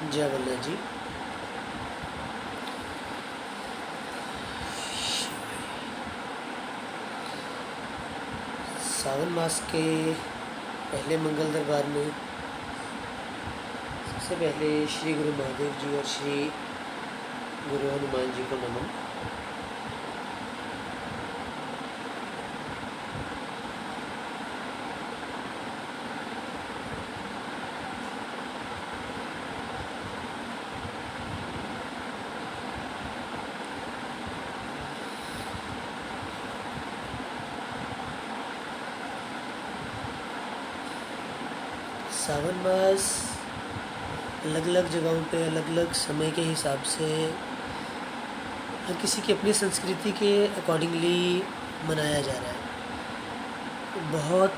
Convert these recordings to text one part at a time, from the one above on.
जय वल्लभ जी। सावन मास के पहले मंगल दरबार में सबसे पहले श्री गुरु महादेव जी और श्री गुरु हनुमान जी को नमन। सावन मास अलग अलग जगहों पे अलग अलग समय के हिसाब से हर किसी की अपनी संस्कृति के अकॉर्डिंगली मनाया जा रहा है। बहुत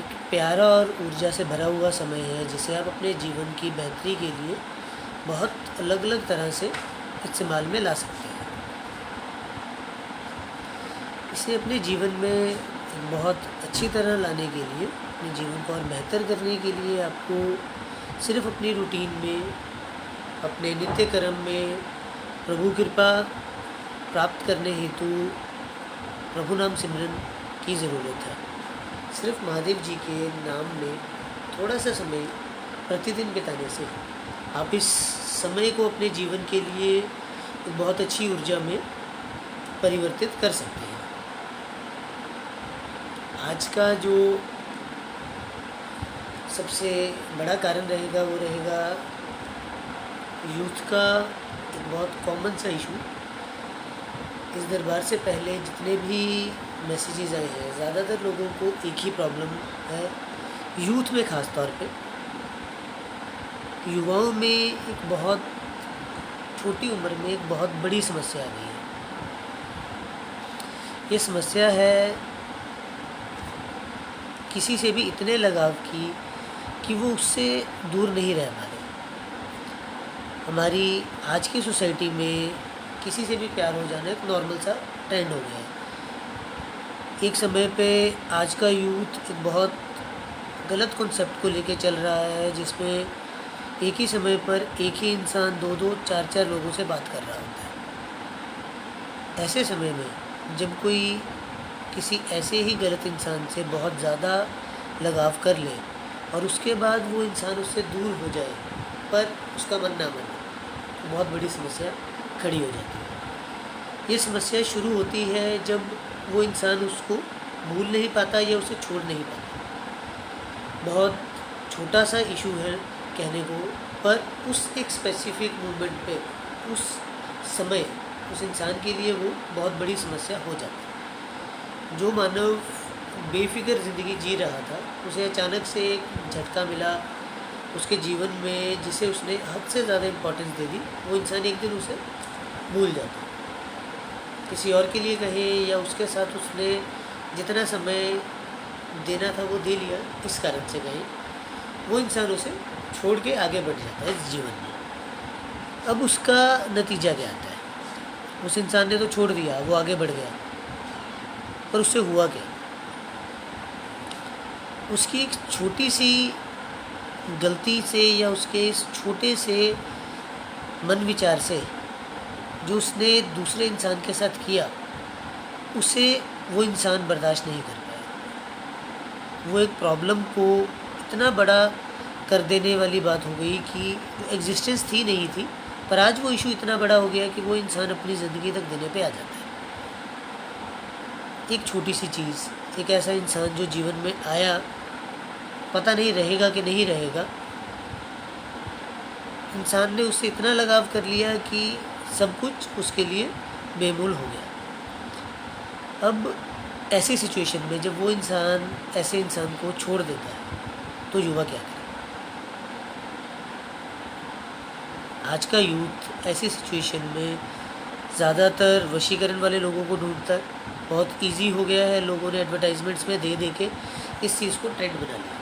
एक प्यारा और ऊर्जा से भरा हुआ समय है जिसे आप अपने जीवन की बेहतरी के लिए बहुत अलग अलग तरह से इस्तेमाल में ला सकते हैं। इसे अपने जीवन में बहुत अच्छी तरह लाने के लिए, अपने जीवन को और बेहतर करने के लिए आपको सिर्फ अपनी रूटीन में, अपने नित्य कर्म में प्रभु कृपा प्राप्त करने हेतु प्रभु नाम सिमरन की ज़रूरत है। सिर्फ महादेव जी के नाम में थोड़ा सा समय प्रतिदिन बिताने से आप इस समय को अपने जीवन के लिए एक बहुत अच्छी ऊर्जा में परिवर्तित कर सकते हैं। आज का जो सबसे बड़ा कारण रहेगा वो रहेगा यूथ का एक बहुत कॉमन सा इशू। इस दरबार से पहले जितने भी मैसेजेस आए हैं, ज़्यादातर लोगों को एक ही प्रॉब्लम है, यूथ में ख़ास तौर पे युवाओं में एक बहुत छोटी उम्र में एक बहुत बड़ी समस्या आ गई है। ये समस्या है किसी से भी इतने लगाव की कि वो उससे दूर नहीं रह पा रहे। हमारी आज की सोसाइटी में किसी से भी प्यार हो जाना एक नॉर्मल सा ट्रेंड हो गया है। एक समय पे आज का यूथ एक बहुत गलत कॉन्सेप्ट को लेके चल रहा है जिसमें एक ही समय पर एक ही इंसान दो दो चार चार लोगों से बात कर रहा होता है। ऐसे समय में जब कोई किसी ऐसे ही गलत इंसान से बहुत ज़्यादा लगाव कर ले और उसके बाद वो इंसान उससे दूर हो जाए पर उसका मन ना माने, तो बहुत बड़ी समस्या खड़ी हो जाती है। ये समस्या शुरू होती है जब वो इंसान उसको भूल नहीं पाता या उसे छोड़ नहीं पाता। बहुत छोटा सा इशू है कहने को, पर उस एक स्पेसिफिक मोमेंट पे उस समय उस इंसान के लिए वो बहुत बड़ी समस्या हो जाती है। जो मानव बेफिक्र ज़िंदगी जी रहा था उसे अचानक से एक झटका मिला उसके जीवन में जिसे उसने हद से ज़्यादा इम्पोर्टेंस दे दी। वो इंसान एक दिन उसे भूल जाता, किसी और के लिए कहे या उसके साथ उसने जितना समय देना था वो दे लिया, इस कारण से कहें वो इंसान उसे छोड़ के आगे बढ़ जाता है इस जीवन में। अब उसका नतीजा क्या आता है? उस इंसान ने तो छोड़ दिया, वो आगे बढ़ गया, पर उससे हुआ क्या? उसकी एक छोटी सी गलती से या उसके इस छोटे से मन विचार से जो उसने दूसरे इंसान के साथ किया, उसे वो इंसान बर्दाश्त नहीं कर पाया। वो एक प्रॉब्लम को इतना बड़ा कर देने वाली बात हो गई कि एग्जिस्टेंस थी नहीं थी, पर आज वो इशू इतना बड़ा हो गया कि वो इंसान अपनी ज़िंदगी तक देने पे आ जाता है। एक छोटी सी चीज़, एक ऐसा इंसान जो जीवन में आया, पता नहीं रहेगा कि नहीं रहेगा, इंसान ने उससे इतना लगाव कर लिया कि सब कुछ उसके लिए बेमूल हो गया। अब ऐसी सिचुएशन में जब वो इंसान ऐसे इंसान को छोड़ देता है तो युवा क्या करे? आज का यूथ ऐसी सिचुएशन में ज़्यादातर वशीकरण वाले लोगों को ढूंढता है। बहुत इजी हो गया है, लोगों ने एडवर्टाइजमेंट्स में दे के इस चीज़ को ट्रेंड बना लिया।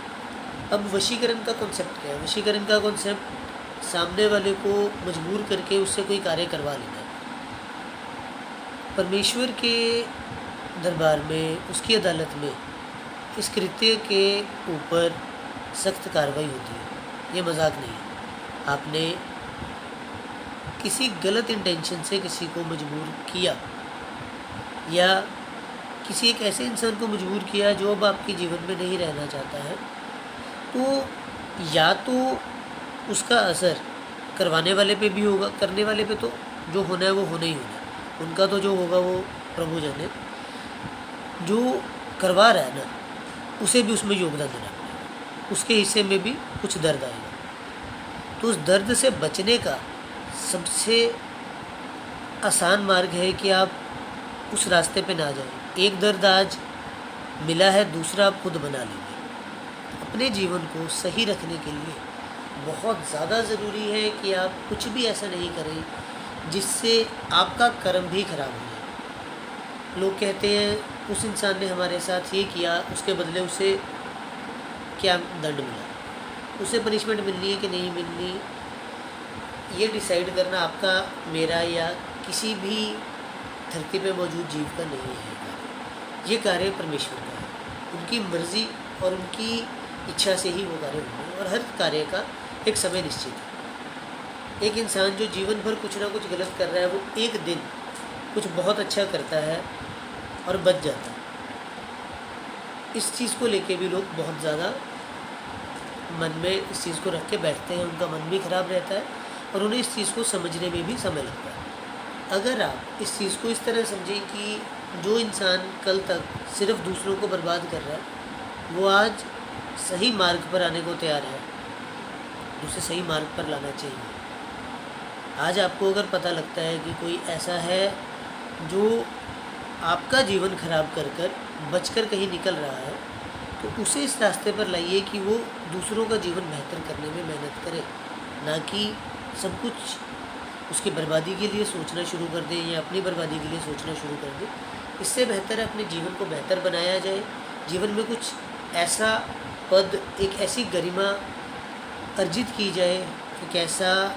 अब वशीकरण का कॉन्सेप्ट क्या है? वशीकरण का कॉन्सेप्ट सामने वाले को मजबूर करके उससे कोई कार्य करवा लेना है। परमेश्वर के दरबार में, उसकी अदालत में इस कृत्य के ऊपर सख्त कार्रवाई होती है। ये मजाक नहीं है। आपने किसी गलत इंटेंशन से किसी को मजबूर किया, या किसी एक ऐसे इंसान को मजबूर किया जो अब आपके जीवन में नहीं रहना चाहता है, तो या तो उसका असर करवाने वाले पे भी होगा, करने वाले पे तो जो होना है वो होना ही होना है, उनका तो जो होगा वो प्रभु जाने। जो करवा रहा है ना, उसे भी उसमें योगदान देना पड़ेगा, उसके हिस्से में भी कुछ दर्द आएगा। तो उस दर्द से बचने का सबसे आसान मार्ग है कि आप उस रास्ते पे ना जाएं। एक दर्द आज मिला है, दूसरा आप खुद बना लेंगे। अपने जीवन को सही रखने के लिए बहुत ज़्यादा ज़रूरी है कि आप कुछ भी ऐसा नहीं करें जिससे आपका कर्म भी खराब हो जाए। लोग कहते हैं उस इंसान ने हमारे साथ ये किया, उसके बदले उसे क्या दंड मिला, उसे पनिशमेंट मिलनी है कि नहीं मिलनी, ये डिसाइड करना आपका, मेरा या किसी भी धरती पे मौजूद जीव का नहीं है। ये कार्य परमेश्वर का है, उनकी मर्ज़ी और उनकी इच्छा से ही वो कार्य होंगे, और हर कार्य का एक समय निश्चित है। एक इंसान जो जीवन भर कुछ ना कुछ गलत कर रहा है, वो एक दिन कुछ बहुत अच्छा करता है और बच जाता है। इस चीज़ को लेके भी लोग बहुत ज़्यादा मन में इस चीज़ को रख के बैठते हैं, उनका मन भी ख़राब रहता है और उन्हें इस चीज़ को समझने में भी समय लगता है। अगर आप इस चीज़ को इस तरह समझें कि जो इंसान कल तक सिर्फ दूसरों को बर्बाद कर रहा है, वो आज सही मार्ग पर आने को तैयार है, उसे सही मार्ग पर लाना चाहिए। आज आपको अगर पता लगता है कि कोई ऐसा है जो आपका जीवन खराब कर कर बचकर कहीं निकल रहा है, तो उसे इस रास्ते पर लाइए कि वो दूसरों का जीवन बेहतर करने में मेहनत करे, ना कि सब कुछ उसकी बर्बादी के लिए सोचना शुरू कर दें या अपनी बर्बादी के लिए सोचना शुरू कर दें। इससे बेहतर है अपने जीवन को बेहतर बनाया जाए, जीवन में कुछ ऐसा पद, एक ऐसी गरिमा अर्जित की जाए, एक ऐसा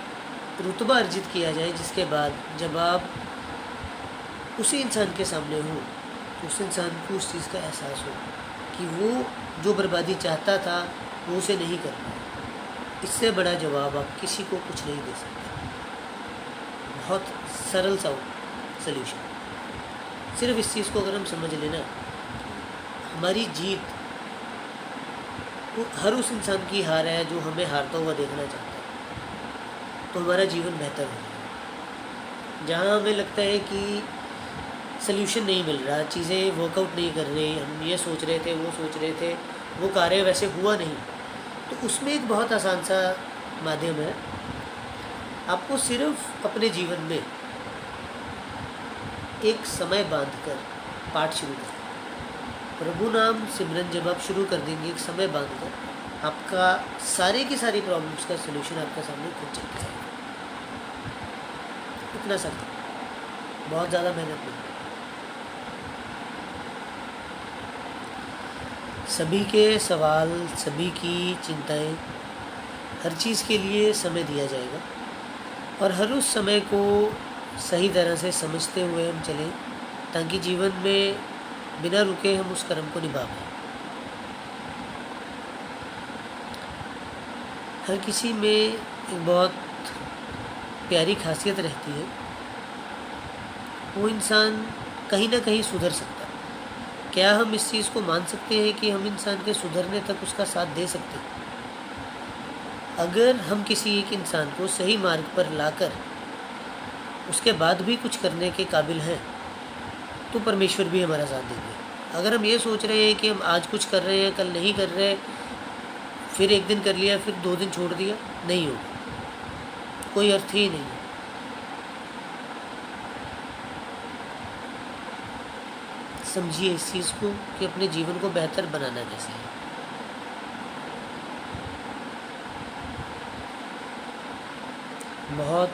रुतबा अर्जित किया जाए जिसके बाद जब आप उसी इंसान के सामने हो तो उस इंसान को उस चीज़ का एहसास हो कि वो जो बर्बादी चाहता था वो उसे नहीं कर पाया। इससे बड़ा जवाब आप किसी को कुछ नहीं दे सकते। बहुत सरल सा सल्यूशन, सिर्फ इस चीज़ को अगर हम समझ लेना, हमारी जीत वो हर उस इंसान की हार है जो हमें हारता हुआ देखना चाहता है, तो हमारा जीवन बेहतर हो जाएगा। जहाँ हमें लगता है कि सल्यूशन नहीं मिल रहा, चीज़ें वर्कआउट नहीं कर रही, हम ये सोच रहे थे, वो सोच रहे थे, वो कार्य वैसे हुआ नहीं, तो उसमें एक बहुत आसान सा माध्यम है। आपको सिर्फ अपने जीवन में एक समय बांधकर पाठ शुरू करें। प्रभु नाम सिमरन जब आप शुरू कर देंगे एक समय बांधकर, आपका सारे की सारी प्रॉब्लम्स का सलूशन आपके सामने खुद चल जाएगा। इतना सा, बहुत ज़्यादा मेहनत नहीं। सभी के सवाल, सभी की चिंताएं, हर चीज़ के लिए समय दिया जाएगा और हर उस समय को सही तरह से समझते हुए हम चलें ताकि जीवन में बिना रुके हम उस कर्म को निभा पाएं। हर किसी में एक बहुत प्यारी खासियत रहती है, वो इंसान कहीं ना कहीं सुधर सकता है। क्या हम इस चीज़ को मान सकते हैं कि हम इंसान के सुधरने तक उसका साथ दे सकते हैं? अगर हम किसी एक इंसान को सही मार्ग पर लाकर उसके बाद भी कुछ करने के काबिल हैं तो परमेश्वर भी हमारा साथ देंगे। अगर हम ये सोच रहे हैं कि हम आज कुछ कर रहे हैं, कल नहीं कर रहे, फिर एक दिन कर लिया, फिर 2 दिन छोड़ दिया, नहीं होगा, कोई अर्थ ही नहीं। समझिए इस चीज़ को कि अपने जीवन को बेहतर बनाना कैसे है। बहुत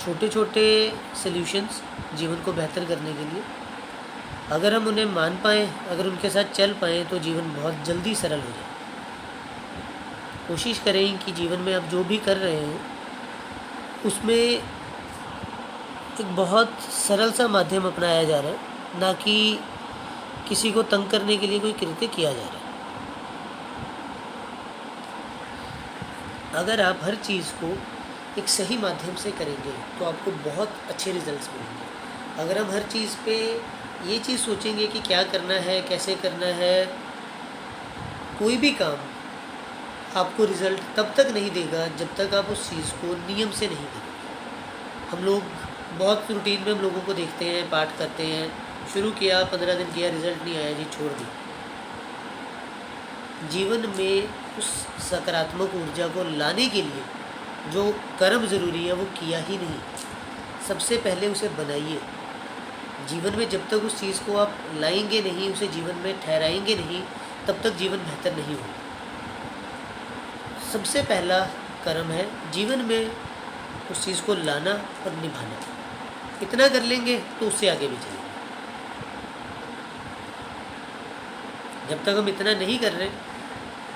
छोटे छोटे सल्यूशंस जीवन को बेहतर करने के लिए, अगर हम उन्हें मान पाएँ, अगर उनके साथ चल पाएँ तो जीवन बहुत जल्दी सरल हो जाए। कोशिश करें कि जीवन में आप जो भी कर रहे हैं उसमें एक बहुत सरल सा माध्यम अपनाया जा रहा है, ना कि किसी को तंग करने के लिए कोई कृत्य किया जा रहा है। अगर आप हर चीज़ को एक सही माध्यम से करेंगे तो आपको बहुत अच्छे रिजल्ट्स मिलेंगे। अगर हम हर चीज़ पे ये चीज़ सोचेंगे कि क्या करना है, कैसे करना है, कोई भी काम आपको रिज़ल्ट तब तक नहीं देगा जब तक आप उस चीज़ को नियम से नहीं करेंगे। हम लोग बहुत रूटीन में हम लोगों को देखते हैं, पाठ करते हैं, शुरू किया, 15 दिन किया, रिज़ल्ट नहीं आया जी, छोड़ दी। जीवन में उस सकारात्मक ऊर्जा को लाने के लिए जो कर्म ज़रूरी है वो किया ही नहीं। सबसे पहले उसे बनाइए। जीवन में जब तक उस चीज़ को आप लाएंगे नहीं, उसे जीवन में ठहराएंगे नहीं, तब तक जीवन बेहतर नहीं होगा। सबसे पहला कर्म है जीवन में उस चीज़ को लाना और निभाना। इतना कर लेंगे तो उससे आगे भी चलेंगे। जब तक हम इतना नहीं कर रहे,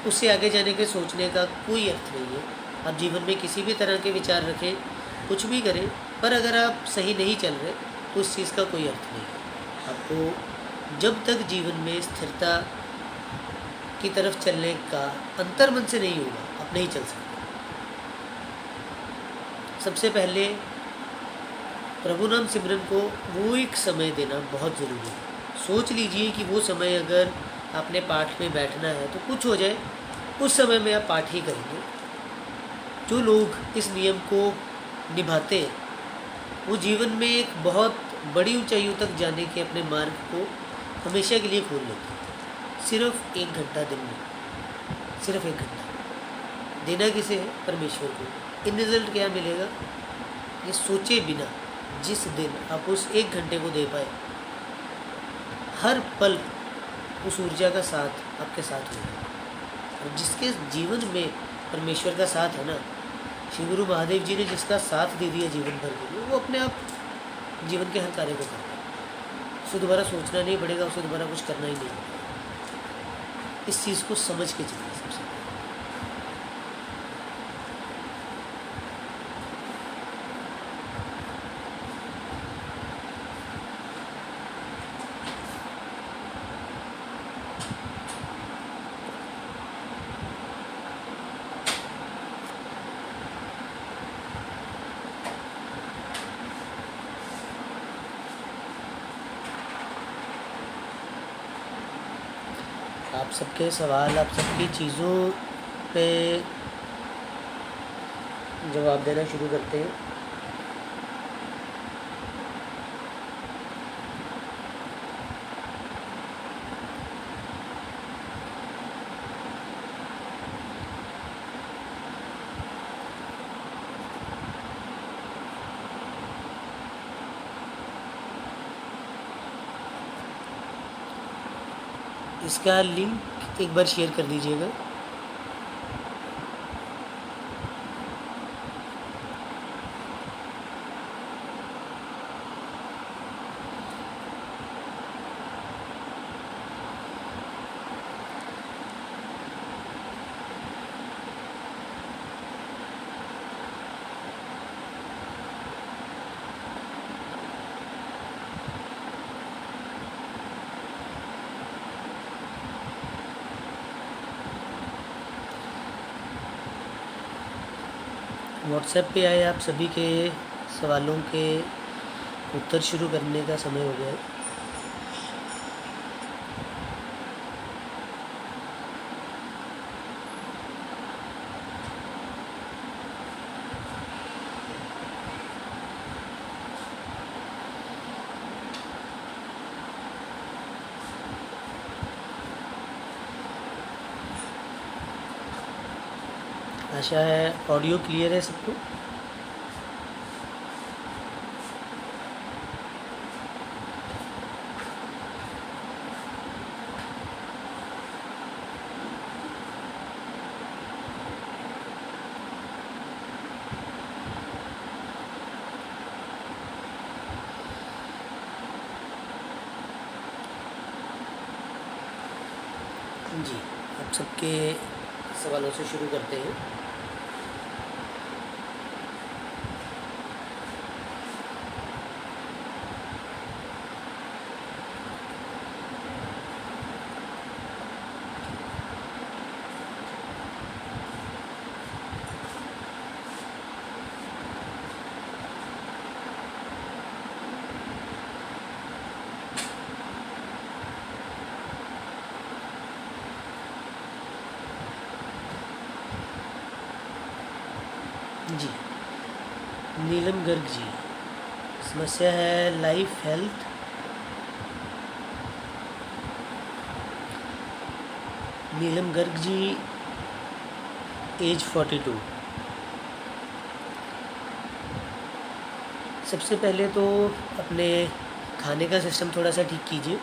उससे आगे जाने के सोचने का कोई अर्थ नहीं है। आप जीवन में किसी भी तरह के विचार रखें, कुछ भी करें, पर अगर आप सही नहीं चल रहे तो उस चीज़ का कोई अर्थ नहीं है। आपको जब तक जीवन में स्थिरता की तरफ चलने का अंतर्मन से नहीं होगा, आप नहीं चल सकते। सबसे पहले प्रभु नाम सिमरन को वो एक समय देना बहुत ज़रूरी है। सोच लीजिए कि वो समय अगर आपने पाठ में बैठना है तो कुछ हो जाए, उस समय में आप पाठ ही करेंगे। जो लोग इस नियम को निभाते हैं वो जीवन में एक बहुत बड़ी ऊंचाइयों तक जाने के अपने मार्ग को हमेशा के लिए खोल लेते हैं। सिर्फ 1 घंटा दिन में, सिर्फ 1 घंटा देना किसे है? परमेश्वर को। इन रिजल्ट क्या मिलेगा? ये सोचे बिना जिस दिन आप उस 1 घंटे को दे पाए, हर पल उस ऊर्जा का साथ आपके साथ होगा। और जिसके जीवन में परमेश्वर का साथ है ना, श्री गुरु महादेव जी ने जिसका साथ दे दिया जीवन भर के लिए, वो अपने आप जीवन के हर कार्य को करता है। उसे दोबारा सोचना नहीं पड़ेगा, उसे दोबारा कुछ करना ही नहीं पड़ेगा। इस चीज़ को समझ के चलिए सबसे पहले। आप सबके सवाल, आप सबकी चीज़ों पे जवाब देना शुरू करते हैं। इसका लिंक एक बार शेयर कर दीजिएगा। व्हाट्सएप पे आए आप सभी के सवालों के उत्तर शुरू करने का समय हो गया है। आशा है ऑडियो क्लियर है सबको। जी, आप सबके सवालों से शुरू करते हैं। जी, नीलम गर्ग जी, समस्या है लाइफ हेल्थ। नीलम गर्ग जी, एज 42। सबसे पहले तो अपने खाने का सिस्टम थोड़ा सा ठीक कीजिए।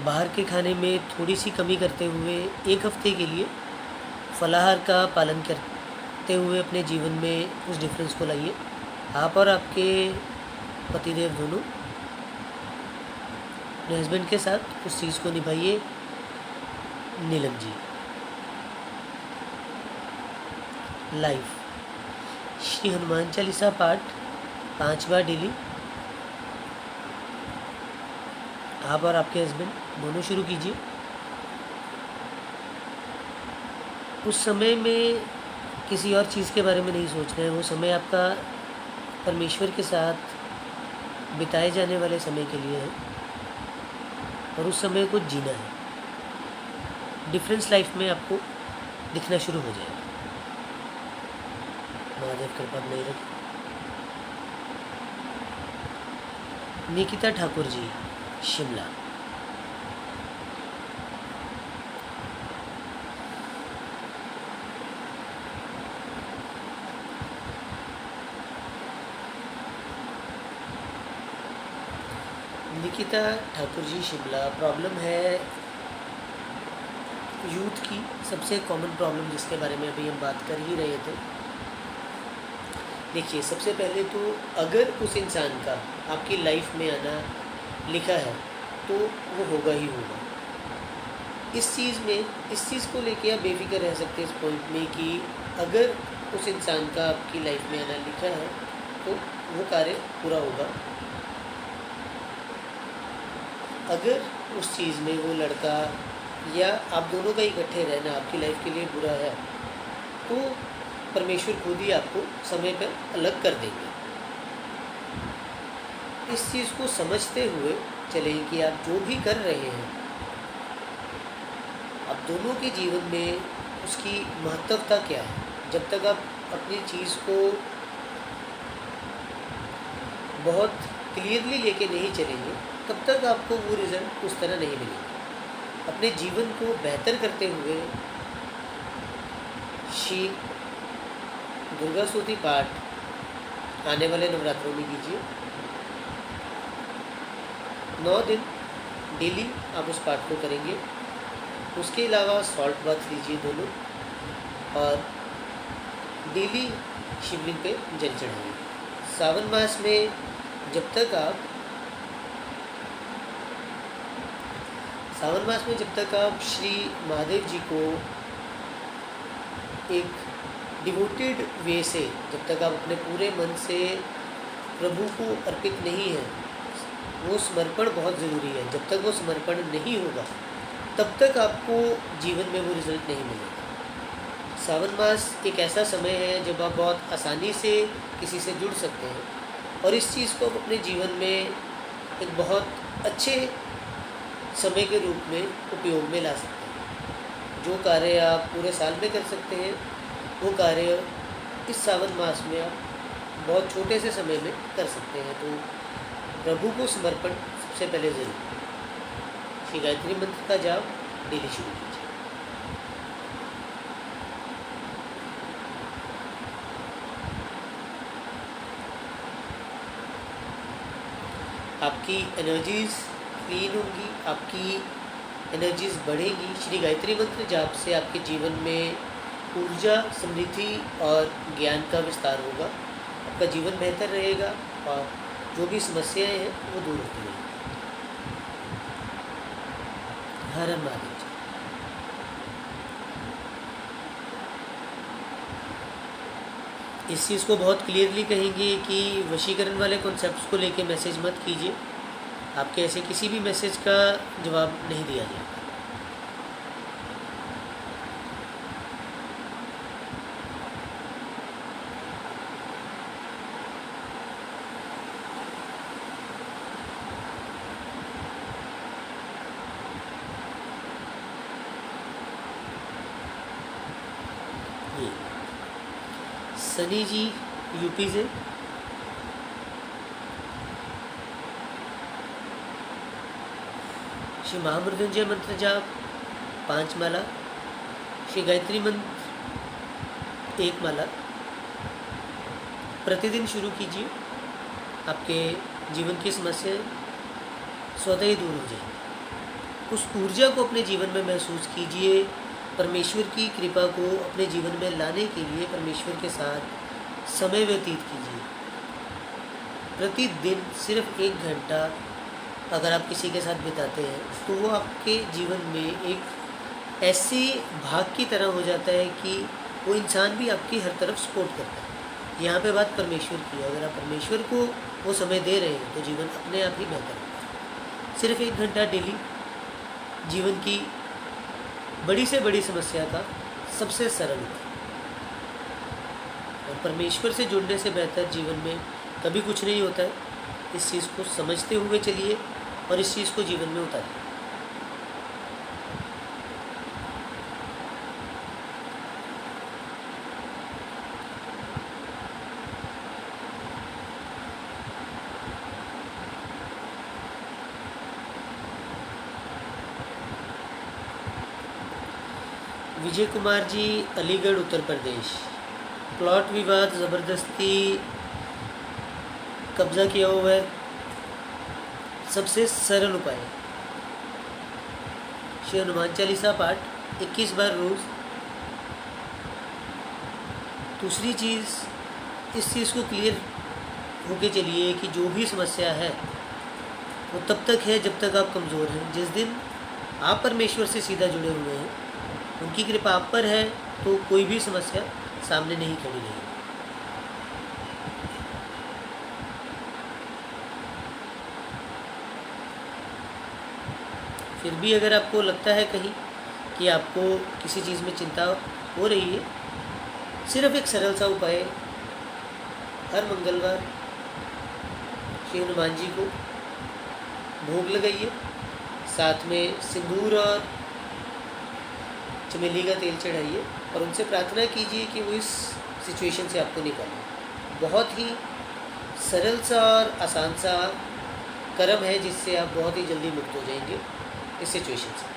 बाहर के खाने में थोड़ी सी कमी करते हुए 1 हफ्ते के लिए फलाहार का पालन करते हुए अपने जीवन में उस डिफरेंस को लाइए। आप और आपके पतिदेव दोनों अपने हस्बैंड के साथ उस चीज़ को निभाइए। नीलम जी, लाइफ, श्री हनुमान चालीसा पाठ 5 बार डेली आप और आपके हस्बैंड दोनों शुरू कीजिए। उस समय में किसी और चीज़ के बारे में नहीं सोचना है। वो समय आपका परमेश्वर के साथ बिताए जाने वाले समय के लिए है और उस समय को जीना है। डिफरेंस लाइफ में आपको दिखना शुरू हो जाएगा। महादेव कृपा बनाए रखें। निकिता ठाकुर जी, शिमला। निकिता ठाकुर जी, शिमला। प्रॉब्लम है यूथ की, सबसे कॉमन प्रॉब्लम जिसके बारे में अभी हम बात कर ही रहे थे। देखिए, सबसे पहले तो अगर उस इंसान का आपकी लाइफ में आना लिखा है तो वो होगा ही होगा। इस चीज़ को लेके आप बेफिक्र रह सकते हैं इस पॉइंट में कि अगर उस इंसान का आपकी लाइफ में आना लिखा है तो वो कार्य पूरा होगा। अगर उस चीज़ में वो लड़का या आप दोनों का इकट्ठे रहना आपकी लाइफ के लिए बुरा है तो परमेश्वर खुद ही आपको समय पर अलग कर देंगे। इस चीज़ को समझते हुए चलें कि आप जो भी कर रहे हैं आप दोनों के जीवन में उसकी महत्वता क्या है। जब तक आप अपनी चीज़ को बहुत क्लियरली लेके नहीं चलेंगे तब तक आपको वो रिज़ल्ट उस तरह नहीं मिलेगा। अपने जीवन को बेहतर करते हुए श्री दुर्गा स्तुति पाठ आने वाले नवरात्रों में कीजिए। 9 दिन डेली आप उस पाठ को करेंगे। उसके अलावा सॉल्ट बाथ लीजिए दोनों और डेली शिवलिंग पे जल चढ़ाइए। सावन मास में जब तक आप श्री महादेव जी को एक डिवोटेड वे से, जब तक आप अपने पूरे मन से प्रभु को अर्पित नहीं हैं, वो समर्पण बहुत ज़रूरी है। जब तक वो समर्पण नहीं होगा तब तक आपको जीवन में वो रिज़ल्ट नहीं मिलेगा। सावन मास एक ऐसा समय है जब आप बहुत आसानी से किसी से जुड़ सकते हैं और इस चीज़ को आप अपने जीवन में एक बहुत अच्छे समय के रूप में उपयोग में ला सकते हैं। जो कार्य आप पूरे साल में कर सकते हैं वो कार्य इस सावन मास में आप बहुत छोटे से समय में कर सकते हैं। तो प्रभु को समर्पण सबसे पहले ज़रूरी है। श्री गायत्री मंत्र का जाप डेली शुरू कीजिए। आपकी एनर्जीज़ क्लीन होंगी, आपकी एनर्जीज़ बढ़ेगी। श्री गायत्री मंत्र जाप से आपके जीवन में ऊर्जा, समृद्धि और ज्ञान का विस्तार होगा। आपका जीवन बेहतर रहेगा और जो भी समस्याएं हैं वो दूर होती रहेंगी। हर हर महादेव। इस चीज़ को बहुत क्लियरली कहेंगे कि वशीकरण वाले कॉन्सेप्ट्स को लेके मैसेज मत कीजिए। आपके ऐसे किसी भी मैसेज का जवाब नहीं दिया जाएगा। ये सनी जी यूपी से, श्री महामृत्युंजय मंत्र जाप 5 माला, श्री गायत्री मंत्र 1 माला प्रतिदिन शुरू कीजिए। आपके जीवन की समस्याएं स्वतः ही दूर हो जाएंगी। उस ऊर्जा को अपने जीवन में महसूस कीजिए। परमेश्वर की कृपा को अपने जीवन में लाने के लिए परमेश्वर के साथ समय व्यतीत कीजिए। प्रतिदिन सिर्फ 1 घंटा अगर आप किसी के साथ बिताते हैं तो वो आपके जीवन में एक ऐसे भाग की तरह हो जाता है कि वो इंसान भी आपकी हर तरफ सपोर्ट करता है। यहाँ पे बात परमेश्वर की है। अगर आप परमेश्वर को वो समय दे रहे हैं तो जीवन अपने आप ही बेहतर होगा। सिर्फ 1 घंटा डेली जीवन की बड़ी से बड़ी समस्या का सबसे सरल उपाय, और परमेश्वर से जुड़ने से बेहतर जीवन में कभी कुछ नहीं होता है। इस चीज़ को समझते हुए चलिए और इस चीज़ को जीवन में उतारिए। विजय कुमार जी अलीगढ़ उत्तर प्रदेश, प्लॉट विवाद ज़बरदस्ती कब्जा किया हुआ है। सबसे सरल उपाय श्री हनुमान चालीसा पाठ 21 बार रोज़। दूसरी चीज़, इस चीज़ को क्लियर होके चलिए कि जो भी समस्या है वो तब तक है जब तक आप कमज़ोर हैं। जिस दिन आप परमेश्वर से सीधा जुड़े हुए हैं, उनकी कृपा आप पर है, तो कोई भी समस्या सामने नहीं खड़ी रहेगी। फिर भी अगर आपको लगता है कहीं कि आपको किसी चीज़ में चिंता हो रही है, सिर्फ एक सरल सा उपाय, हर मंगलवार श्री हनुमान जी को भोग लगाइए, साथ में सिंदूर और चमेली का तेल चढ़ाइए और उनसे प्रार्थना कीजिए कि वो इस सिचुएशन से आपको निकालें। बहुत ही सरल सा और आसान सा कर्म है जिससे आप बहुत ही जल्दी मुक्त हो जाएंगे इस सिचुएशन से।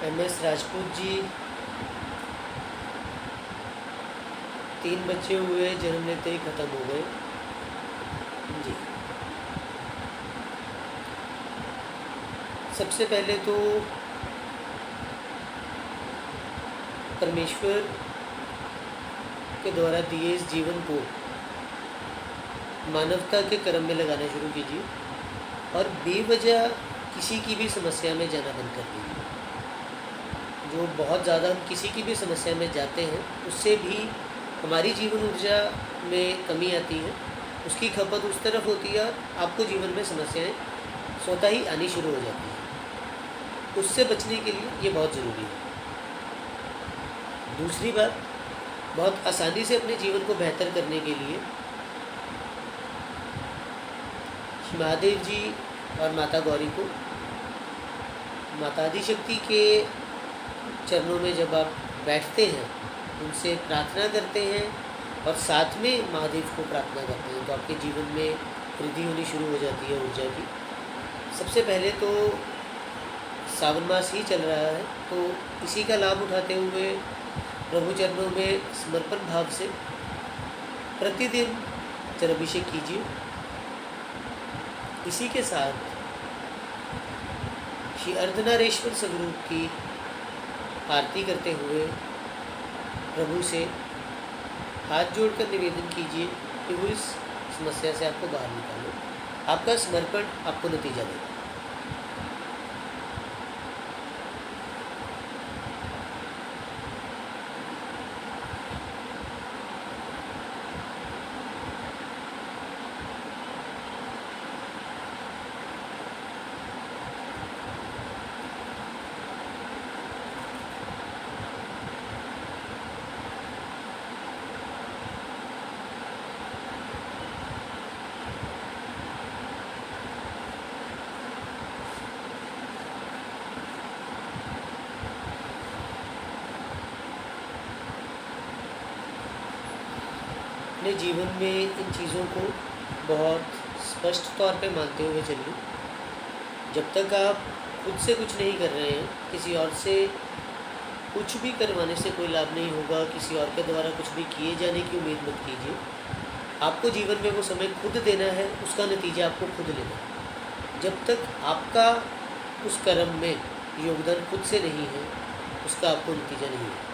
MS राजपूत जी, 3 बच्चे हुए, जन्म लेते ही ख़त्म हो गए जी। सबसे पहले तो परमेश्वर के द्वारा दिए इस जीवन को मानवता के कर्म में लगाना शुरू कीजिए और बेवजह किसी की भी समस्या में जाना बंद कर दीजिए। जो बहुत ज़्यादा हम किसी की भी समस्या में जाते हैं, उससे भी हमारी जीवन ऊर्जा में कमी आती है, उसकी खपत उस तरफ होती है और आपको जीवन में समस्याएं स्वतः ही आनी शुरू हो जाती हैं। उससे बचने के लिए ये बहुत ज़रूरी है। दूसरी बात, बहुत आसानी से अपने जीवन को बेहतर करने के लिए महादेव जी और माता गौरी को, माता आदिशक्ति के चरणों में जब आप बैठते हैं, उनसे प्रार्थना करते हैं और साथ में महादेव को प्रार्थना करते हैं, तो आपके जीवन में वृद्धि होनी शुरू हो जाती है ऊर्जा की। सबसे पहले तो सावन मास ही चल रहा है, तो इसी का लाभ उठाते हुए प्रभु चरणों में समर्पण भाव से प्रतिदिन जल अभिषेक कीजिए। इसी के साथ श्री अर्धनारेश्वर स्वरूप की आरती करते हुए प्रभु से हाथ जोड़कर निवेदन कीजिए कि वो इस समस्या से आपको बाहर निकाले। आपका समर्पण आपको नतीजा देगा। अपने जीवन में इन चीज़ों को बहुत स्पष्ट तौर पे मानते हुए चलिए। जब तक आप खुद से कुछ नहीं कर रहे हैं, किसी और से कुछ भी करवाने से कोई लाभ नहीं होगा, किसी और के द्वारा कुछ भी किए जाने की उम्मीद मत कीजिए। आपको जीवन में वो समय खुद देना है, उसका नतीजा आपको खुद लेना है। जब तक आपका उस कर्म में योगदान खुद से नहीं है, उसका आपको नतीजा नहीं है।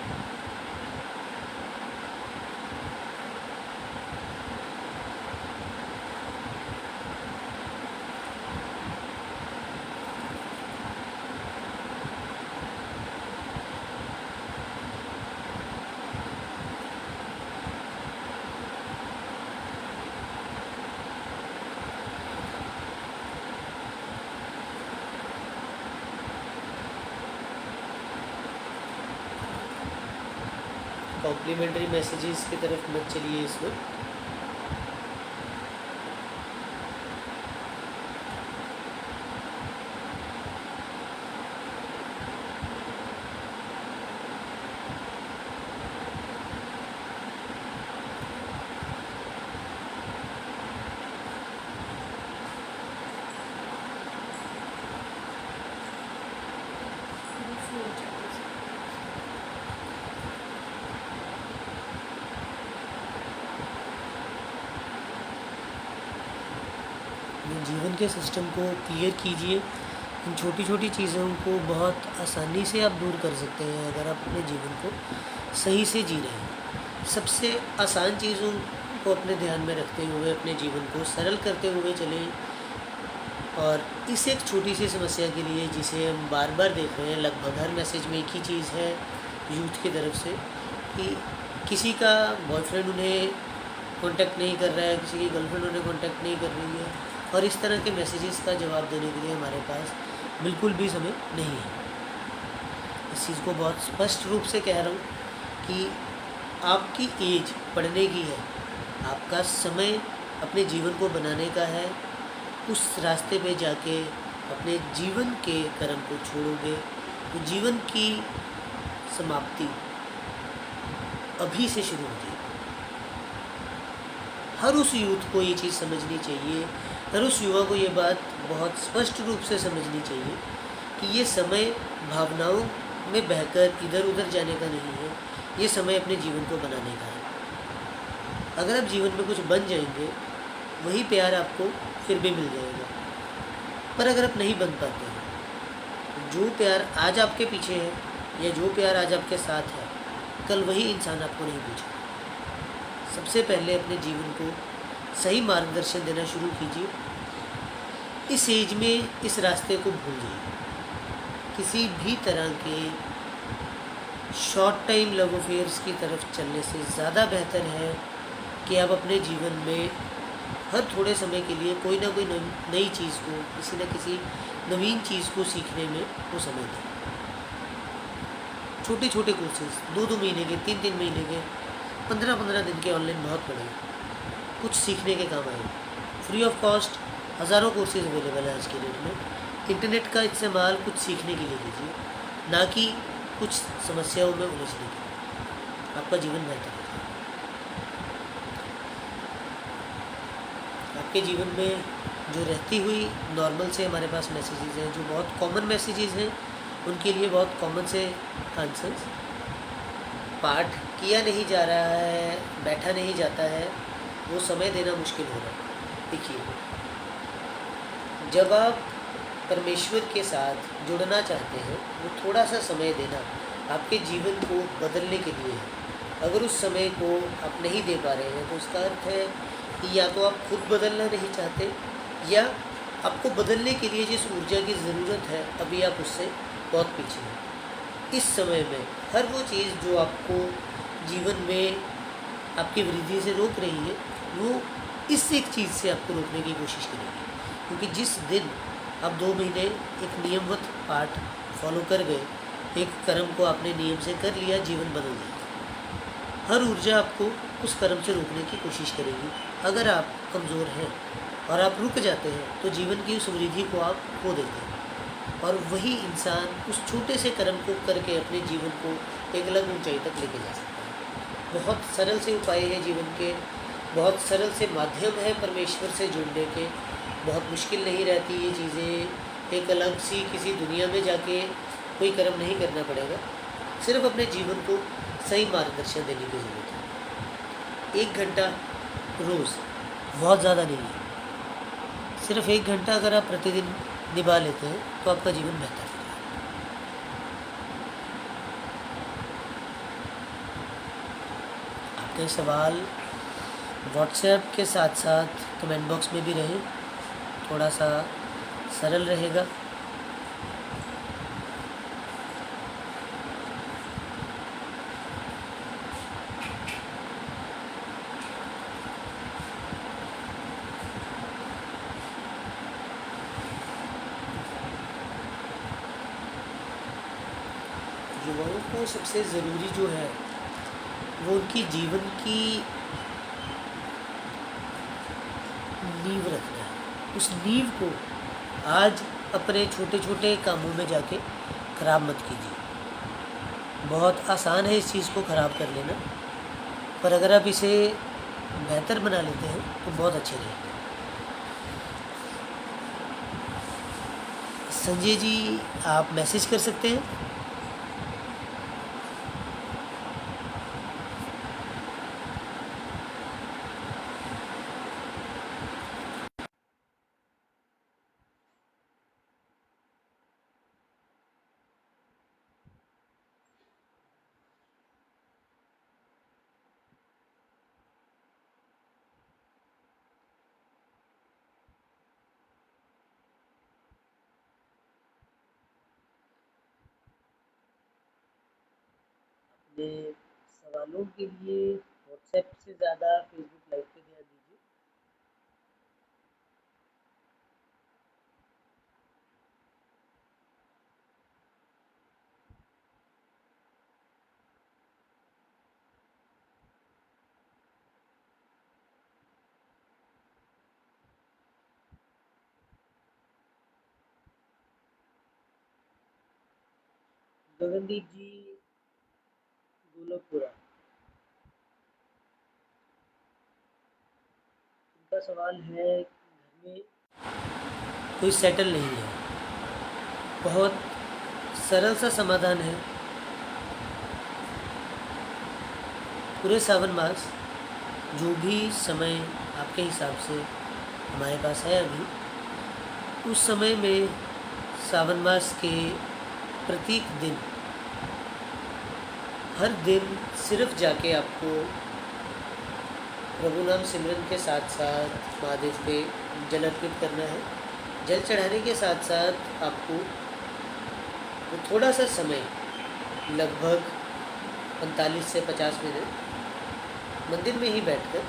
कॉम्प्लीमेंट्री मैसेजेस की तरफ मत चलिए इसमें। अपने जीवन के सिस्टम को क्लियर कीजिए। इन छोटी छोटी चीज़ों को बहुत आसानी से आप दूर कर सकते हैं अगर आप अपने जीवन को सही से जी रहे हैं। सबसे आसान चीज़ों को अपने ध्यान में रखते हुए अपने जीवन को सरल करते हुए चलें। और इस एक छोटी सी समस्या के लिए जिसे हम बार बार देख रहे हैं, लगभग हर मैसेज में एक ही चीज़ है यूथ की तरफ से कि किसी का बॉयफ्रेंड उन्हें कांटेक्ट नहीं कर रहा है, किसी की गर्लफ्रेंड उन्हें कांटेक्ट नहीं कर रही है, और इस तरह के मैसेजेस का जवाब देने के लिए हमारे पास बिल्कुल भी समय नहीं है। इस चीज़ को बहुत स्पष्ट रूप से कह रहा हूँ कि आपकी एज पढ़ने की है, आपका समय अपने जीवन को बनाने का है। उस रास्ते पे जाके अपने जीवन के कर्म को छोड़ोगे तो जीवन की समाप्ति अभी से शुरू हो जाएगी। हर उस यूथ को ये चीज़ समझनी चाहिए, हर उस युवा को ये बात बहुत स्पष्ट रूप से समझनी चाहिए कि ये समय भावनाओं में बहकर इधर उधर जाने का नहीं है, ये समय अपने जीवन को बनाने का है। अगर आप जीवन में कुछ बन जाएंगे, वही प्यार आपको फिर भी मिल जाएगा। पर अगर आप नहीं बन पाते हैं, जो प्यार आज आपके पीछे है या जो प्यार आज आपके साथ है, कल वही इंसान आपको नहीं पूछेगा। सबसे पहले अपने जीवन को सही मार्गदर्शन देना शुरू कीजिए। इस एज में इस रास्ते को भूल जाइए। किसी भी तरह के शॉर्ट टाइम लव अफेयर्स की तरफ चलने से ज़्यादा बेहतर है कि आप अपने जीवन में हर थोड़े समय के लिए कोई ना कोई नई चीज़ को, किसी न किसी नवीन चीज़ को सीखने में वो समय दें। छोटे छोटे कोर्सेज 2-2 महीने के, 3-3 महीने के, 15-15 दिन के ऑनलाइन बहुत बड़े कुछ सीखने के काम आए। फ्री ऑफ कॉस्ट हज़ारों कोर्सेज अवेलेबल है आज के डेट में। इंटरनेट का इस्तेमाल कुछ सीखने के लिए कीजिए, ना कि कुछ समस्याओं में उलझने के लिए। आपका जीवन बेहतर है। आपके जीवन में जो रहती हुई नॉर्मल से हमारे पास मैसेजेस हैं, जो बहुत कॉमन मैसेजेस हैं, उनके लिए बहुत कॉमन से आंसर्स। पाठ किया नहीं जा रहा है, बैठा नहीं जाता है, वो समय देना मुश्किल हो रहा है। देखिए, जब आप परमेश्वर के साथ जुड़ना चाहते हैं, वो थोड़ा सा समय देना आपके जीवन को बदलने के लिए है। अगर उस समय को आप नहीं दे पा रहे हैं तो उसका अर्थ है कि या तो आप खुद बदलना नहीं चाहते, या आपको बदलने के लिए जिस ऊर्जा की ज़रूरत है अभी आप उससे बहुत पीछे हैं। इस समय में हर वो चीज़ जो आपको जीवन में आपकी वृद्धि से रोक रही है, वो इस एक चीज़ से आपको रोकने की कोशिश करेगी। क्योंकि जिस दिन आप 2 महीने एक नियमवत पाठ फॉलो कर गए, एक कर्म को आपने नियम से कर लिया, जीवन बदल जाएगा। हर ऊर्जा आपको उस कर्म से रोकने की कोशिश करेगी। अगर आप कमज़ोर हैं और आप रुक जाते हैं तो जीवन की उस वृद्धि को आप खो देते हैं, और वही इंसान उस छोटे से कर्म को करके अपने जीवन को एक अलग ऊंचाई तक लेके जा सकता है। बहुत सरल से उपाय है जीवन के, बहुत सरल से माध्यम है परमेश्वर से जुड़ने के। बहुत मुश्किल नहीं रहती ये चीज़ें। एक अलग सी किसी दुनिया में जाके कोई कर्म नहीं करना पड़ेगा। सिर्फ अपने जीवन को सही मार्गदर्शन देने की ज़रूरत है। 1 घंटा रोज़, बहुत ज़्यादा नहीं है। सिर्फ 1 घंटा अगर आप प्रतिदिन निभा लेते हैं तो आपका जीवन बेहतर है। आपके सवाल व्हाट्सएप के साथ साथ कमेंट बॉक्स में भी रहें, थोड़ा सा सरल रहेगा। युवाओं को सबसे ज़रूरी जो है वो उनकी जीवन की नींव रखना है। उस नींव को आज अपने छोटे छोटे कामों में जाके ख़राब मत कीजिए। बहुत आसान है इस चीज़ को ख़राब कर लेना, पर अगर आप इसे बेहतर बना लेते हैं तो बहुत अच्छे रहेंगे। संजय जी, आप मैसेज कर सकते हैं। अपने सवालों के लिए व्हाट्सएप से ज़्यादा फेसबुक लाइव पे ध्यान दीजिए। गगनदीप जी, गोलकपुरा, उनका सवाल है घर में कोई सेटल नहीं है। बहुत सरल सा समाधान है। पूरे सावन मास जो भी समय आपके हिसाब से हमारे पास है अभी, उस समय में सावन मास के प्रत्येक दिन, हर दिन सिर्फ जाके आपको प्रभु नाम सिमरन के साथ साथ महादेव पे जल अर्पित करना है। जल चढ़ाने के साथ साथ आपको वो थोड़ा सा समय, लगभग 45 से 50 मिनट मंदिर में ही बैठकर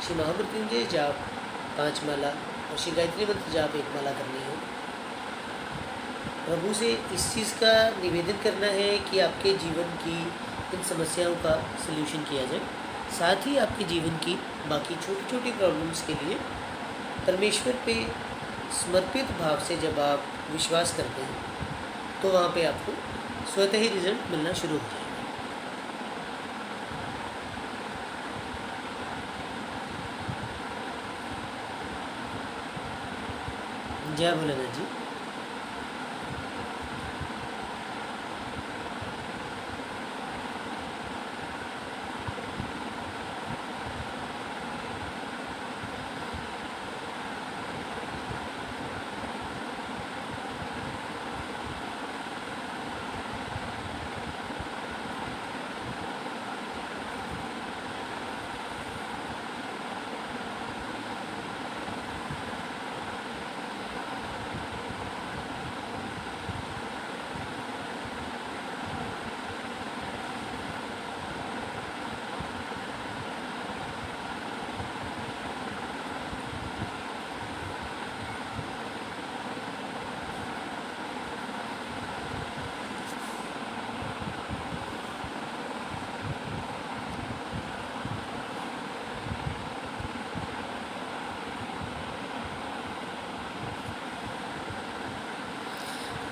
श्री महामृत्युंजय जाप 5 माला और श्री गायत्री मंत्र जाप 1 माला करनी है। प्रभु से इस चीज़ का निवेदन करना है कि आपके जीवन की इन समस्याओं का सल्यूशन किया जाए। साथ ही आपके जीवन की बाकी छोटी छोटी प्रॉब्लम्स के लिए परमेश्वर पे समर्पित भाव से जब आप विश्वास करते हैं तो वहाँ पे आपको स्वतः ही रिजल्ट मिलना शुरू हो जाएगा। जय भोलेनाथ जी।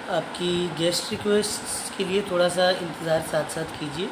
आपकी गेस्ट रिक्वेस्ट के लिए थोड़ा सा इंतज़ार साथ साथ कीजिए।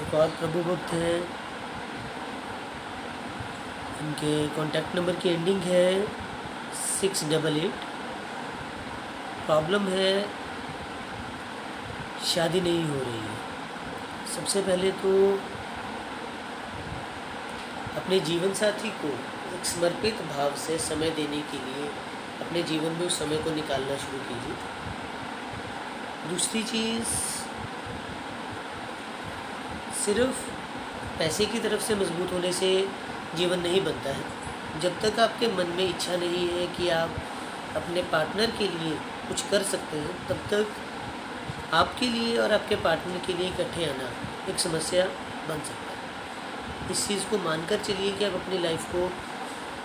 एक और प्रभु भक्त हैं, इनके कॉन्टैक्ट नंबर की एंडिंग है 688। प्रॉब्लम है शादी नहीं हो रही है। सबसे पहले तो अपने जीवन साथी को एक समर्पित भाव से समय देने के लिए अपने जीवन में उस समय को निकालना शुरू कीजिए। दूसरी चीज़, सिर्फ पैसे की तरफ से मजबूत होने से जीवन नहीं बनता है। जब तक आपके मन में इच्छा नहीं है कि आप अपने पार्टनर के लिए कुछ कर सकते हैं, तब तक आपके लिए और आपके पार्टनर के लिए इकट्ठे आना एक समस्या बन सकता है। इस चीज़ को मानकर चलिए कि आप अपनी लाइफ को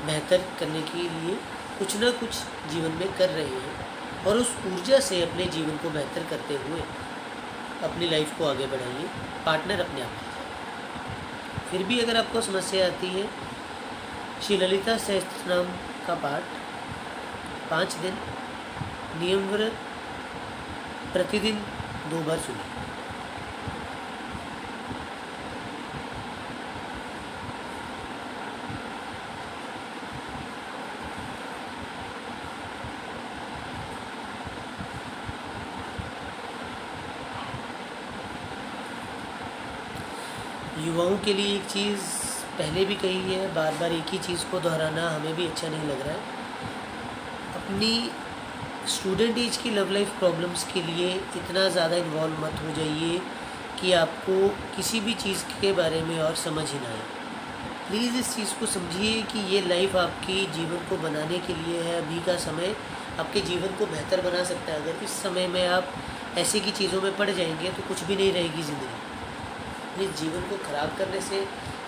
बेहतर करने के लिए कुछ ना कुछ जीवन में कर रहे हैं और उस ऊर्जा से अपने जीवन को बेहतर करते हुए अपनी लाइफ को आगे बढ़ाइए। पार्टनर अपने आप मिल जाएगा। फिर भी अगर आपको समस्या आती है, श्री ललिता सहस्त्रनाम का पाठ 5 दिन नियमव्रत प्रतिदिन 2 बार सुनिए। युवाओं के लिए एक चीज़ पहले भी कही है, बार बार एक ही चीज़ को दोहराना हमें भी अच्छा नहीं लग रहा है। अपनी स्टूडेंट एज की लव लाइफ प्रॉब्लम्स के लिए इतना ज़्यादा इन्वॉल्व मत हो जाइए कि आपको किसी भी चीज़ के बारे में और समझ ही ना आए। प्लीज़ इस चीज़ को समझिए कि ये लाइफ आपकी जीवन को बनाने के लिए है। अभी का समय आपके जीवन को बेहतर बना सकता है। अगर इस समय में आप ऐसे की चीज़ों में पड़ जाएंगे तो कुछ भी नहीं रहेगी ज़िंदगी। इस जीवन को ख़राब करने से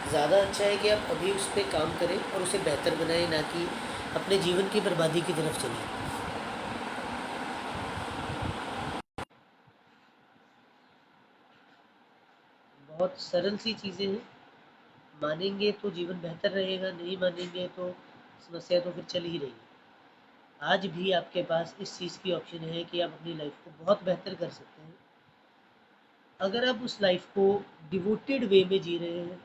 ज़्यादा अच्छा है कि आप अभी उस पर काम करें और उसे बेहतर बनाएं, ना कि अपने जीवन की बर्बादी की तरफ चलें। बहुत सरल सी चीज़ें हैं, मानेंगे तो जीवन बेहतर रहेगा, नहीं मानेंगे तो समस्या तो फिर चल ही रही है। आज भी आपके पास इस चीज़ की ऑप्शन है कि आप अपनी लाइफ को बहुत बेहतर कर सकते हैं। अगर आप उस लाइफ को डिवोटेड वे में जी रहे हैं,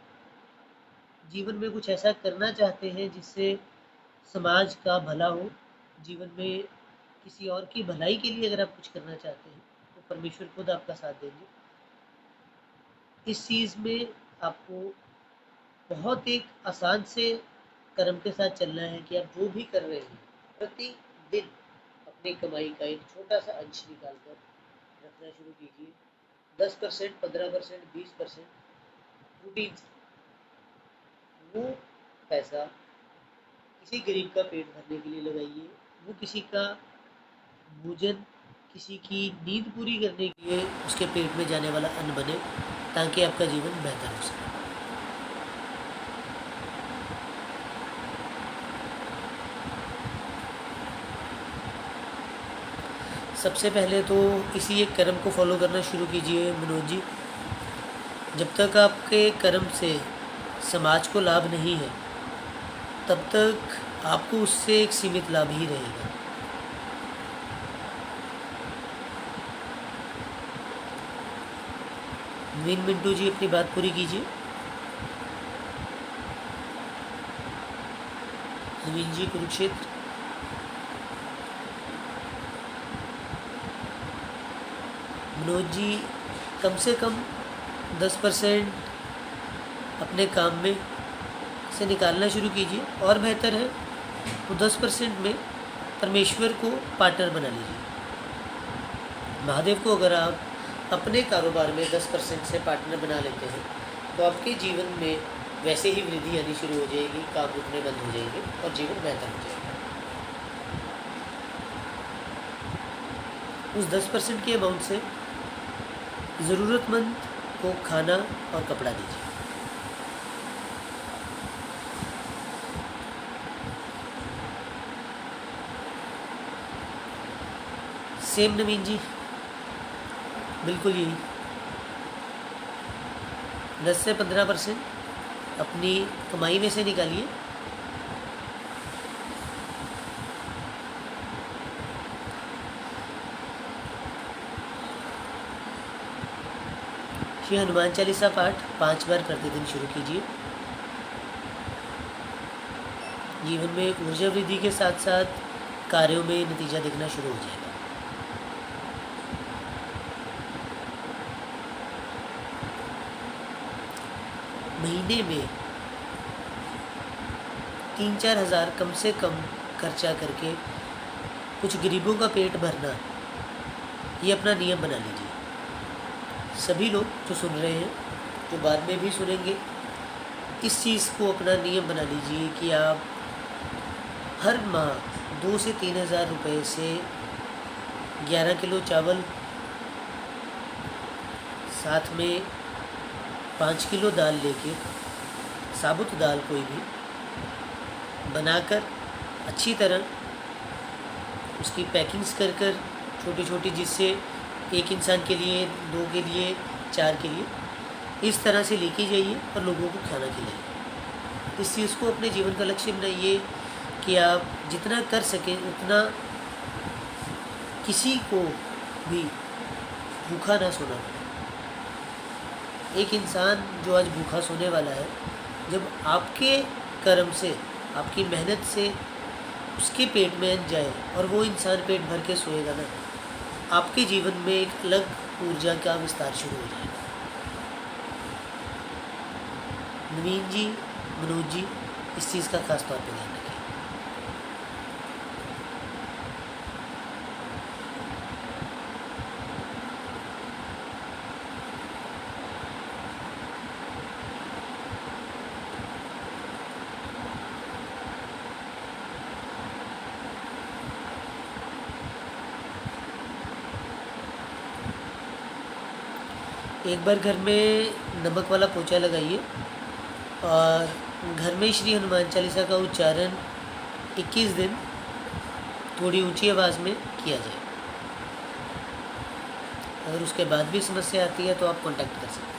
जीवन में कुछ ऐसा करना चाहते हैं जिससे समाज का भला हो, जीवन में किसी और की भलाई के लिए अगर आप कुछ करना चाहते हैं, तो परमेश्वर खुद आपका साथ देंगे। इस चीज़ में आपको बहुत एक आसान से कर्म के साथ चलना है कि आप जो भी कर रहे हैं, प्रतिदिन अपनी कमाई का एक छोटा सा अंश निकाल कर रखना शुरू कीजिए। 10%, 15%, 20% रूटीन से वो पैसा किसी गरीब का पेट भरने के लिए लगाइए। वो किसी का भोजन, किसी की नींद पूरी करने के लिए उसके पेट में जाने वाला अन्न बने, ताकि आपका जीवन बेहतर हो सके। सबसे पहले तो इसी एक कर्म को फॉलो करना शुरू कीजिए मनोज जी। जब तक आपके कर्म से समाज को लाभ नहीं है, तब तक आपको उससे एक सीमित लाभ ही रहेगा। नवीन मिंटू जी, अपनी बात पूरी कीजिए। नवीन जी, कुरुक्षेत्र। मनोज जी, कम से कम 10% अपने काम में से निकालना शुरू कीजिए, और बेहतर है तो 10% में परमेश्वर को पार्टनर बना लीजिए। महादेव को अगर आप अपने कारोबार में 10% से पार्टनर बना लेते हैं, तो आपके जीवन में वैसे ही वृद्धि आनी शुरू हो जाएगी, काम रुकने बंद हो जाएंगे और जीवन बेहतर हो जाएगा। उस 10% के अमाउंट से ज़रूरतमंद को खाना और कपड़ा दीजिए। सेम नवीन जी, बिल्कुल यही। 10 से 15% अपनी कमाई में से निकालिए। श्री हनुमान चालीसा पाठ 5 बार प्रतिदिन शुरू कीजिए। जीवन में ऊर्जा वृद्धि के साथ साथ कार्यों में नतीजा दिखना शुरू हो जाएगा। महीने में 3-4 हज़ार कम से कम खर्चा करके कुछ गरीबों का पेट भरना, ये अपना नियम बना लीजिए। सभी लोग जो सुन रहे हैं, जो बाद में भी सुनेंगे, इस चीज़ को अपना नियम बना लीजिए कि आप हर माह 2 से 3 हज़ार रुपये से 11 किलो चावल, साथ में 5 किलो दाल लेके, साबुत दाल कोई भी बनाकर अच्छी तरह उसकी पैकिंग्स कर कर छोटी छोटी, जिससे एक इंसान के लिए, 2 के लिए, 4 के लिए, इस तरह से लेके जाइए और लोगों को खाना खिलाइए। इस चीज़ को अपने जीवन का लक्ष्य बनाइए कि आप जितना कर सकें उतना किसी को भी भूखा ना सोना पड़े। एक इंसान जो आज भूखा सोने वाला है, जब आपके कर्म से, आपकी मेहनत से उसके पेट में अन्न जाए और वो इंसान पेट भर के सोएगा ना, आपके जीवन में एक अलग ऊर्जा का विस्तार शुरू हो जाएगा। नवीन जी, मनोज जी, इस चीज़ का खास तौर पर ध्यान रखें। एक बार घर में नमक वाला पोछा लगाइए और घर में श्री हनुमान चालीसा का उच्चारण 21 दिन थोड़ी ऊंची आवाज़ में किया जाए। अगर उसके बाद भी समस्या आती है तो आप कांटेक्ट कर सकते हैं।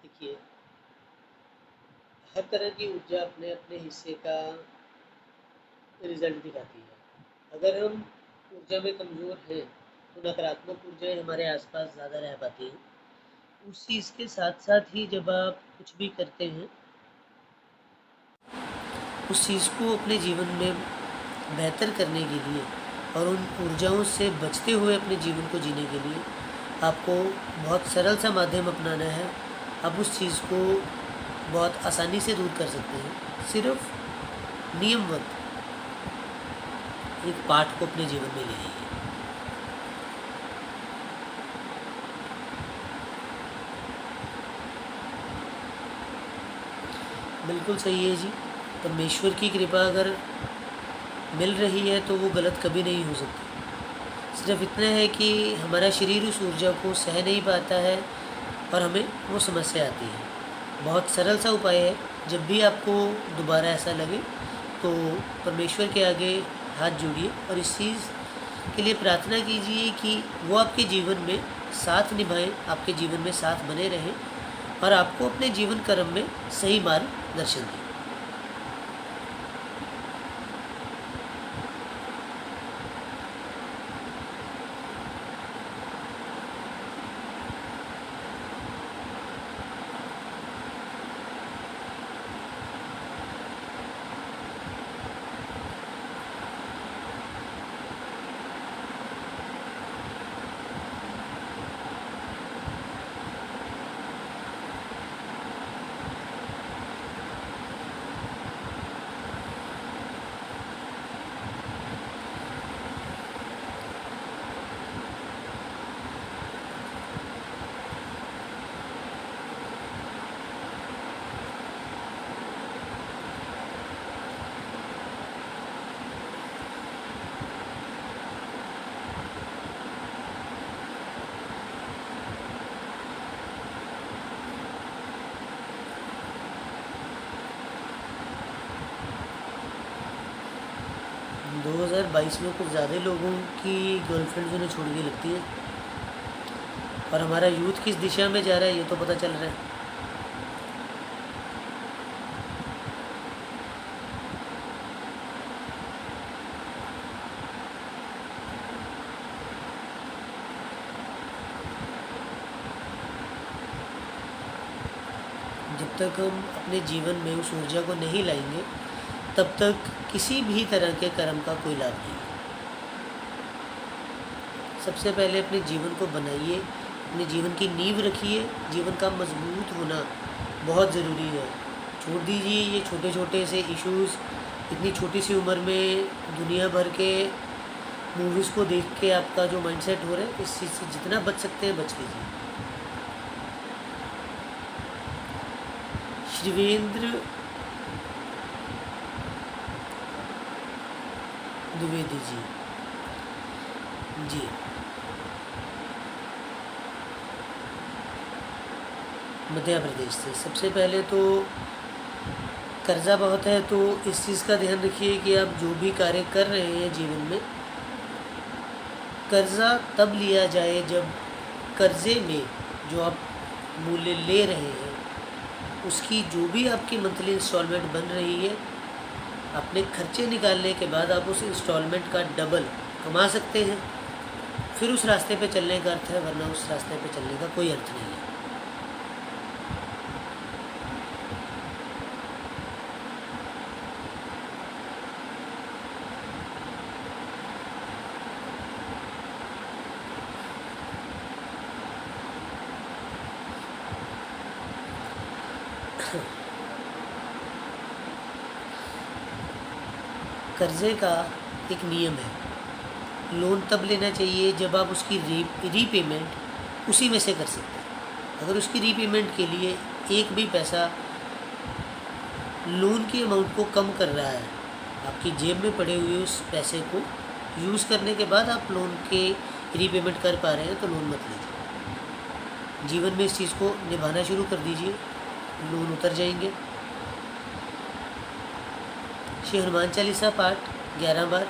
देखिए, हर तरह की ऊर्जा अपने अपने हिस्से का रिजल्ट दिखाती है। अगर हम ऊर्जा में कमज़ोर हैं तो नकारात्मक ऊर्जाएं हमारे आसपास ज़्यादा रह पाती हैं। उस चीज़ के साथ साथ ही जब आप कुछ भी करते हैं, उस चीज़ को अपने जीवन में बेहतर करने के लिए और उन ऊर्जाओं से बचते हुए अपने जीवन को जीने के लिए आपको बहुत सरल सा माध्यम अपनाना है। आप उस चीज़ को बहुत आसानी से दूर कर सकते हैं। सिर्फ नियमवत एक पाठ को अपने जीवन में ले आइए। बिल्कुल सही है जी। परमेश्वर की कृपा अगर मिल रही है तो वो गलत कभी नहीं हो सकती। सिर्फ इतना है कि हमारा शरीर उस ऊर्जा को सह नहीं पाता है और हमें वो समस्या आती है। बहुत सरल सा उपाय है, जब भी आपको दोबारा ऐसा लगे तो परमेश्वर के आगे हाथ जोड़िए और इस चीज़ के लिए प्रार्थना कीजिए कि वो आपके जीवन में साथ निभाएं, आपके जीवन में साथ बने रहें और आपको अपने जीवन कर्म में सही मार्गदर्शन दें। 2022 में कुछ ज़्यादा लोगों की गर्लफ्रेंड्स उन्हें छोड़ के लगती है, और हमारा यूथ किस दिशा में जा रहा है ये तो पता चल रहा है। जब तक हम अपने जीवन में उस ऊर्जा को नहीं लाएंगे, तब तक किसी भी तरह के कर्म का कोई लाभ नहीं है। सबसे पहले अपने जीवन को बनाइए, अपने जीवन की नींव रखिए। जीवन का मजबूत होना बहुत ज़रूरी है। छोड़ दीजिए ये छोटे छोटे से इश्यूज़। इतनी छोटी सी उम्र में दुनिया भर के मूवीज़ को देख के आपका जो माइंडसेट हो रहा है, इस चीज़ से जितना बच सकते हैं बच लीजिए। शिवेंद्र द्विवेदी जी जी मध्य प्रदेश से। सबसे पहले तो कर्जा बहुत है, तो इस चीज़ का ध्यान रखिए कि आप जो भी कार्य कर रहे हैं जीवन में, कर्जा तब लिया जाए जब कर्जे में जो आप मूल्य ले रहे हैं उसकी जो भी आपकी मंथली इंस्टॉलमेंट बन रही है, अपने खर्चे निकालने के बाद आप उस इंस्टॉलमेंट का डबल कमा सकते हैं। फिर उस रास्ते पे चलने का अर्थ है, वरना उस रास्ते पे चलने का कोई अर्थ नहीं है। कर्जे का एक नियम है, लोन तब लेना चाहिए जब आप उसकी रीपेमेंट उसी में से कर सकते हैं। अगर उसकी रीपेमेंट के लिए एक भी पैसा लोन की अमाउंट को कम कर रहा है, आपकी जेब में पड़े हुए उस पैसे को यूज़ करने के बाद आप लोन के रीपेमेंट कर पा रहे हैं, तो लोन मत लीजिए। जीवन में इस चीज़ को निभाना शुरू कर दीजिए, लोन उतर जाएंगे। श्री हनुमान चालीसा पाठ 11 बार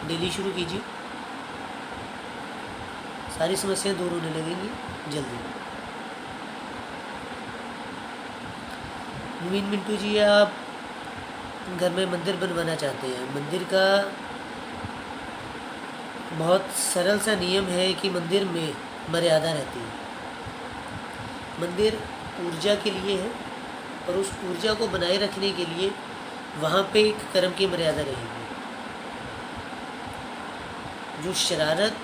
डेली शुरू कीजिए, सारी समस्याएं दूर होने लगेंगी जल्दी। नवीन मिंटू जी, आप घर में मंदिर बनवाना चाहते हैं। मंदिर का बहुत सरल सा नियम है कि मंदिर में मर्यादा रहती है। मंदिर ऊर्जा के लिए है, और उस ऊर्जा को बनाए रखने के लिए वहाँ पे एक कर्म की मर्यादा रहेगी। जो शरारत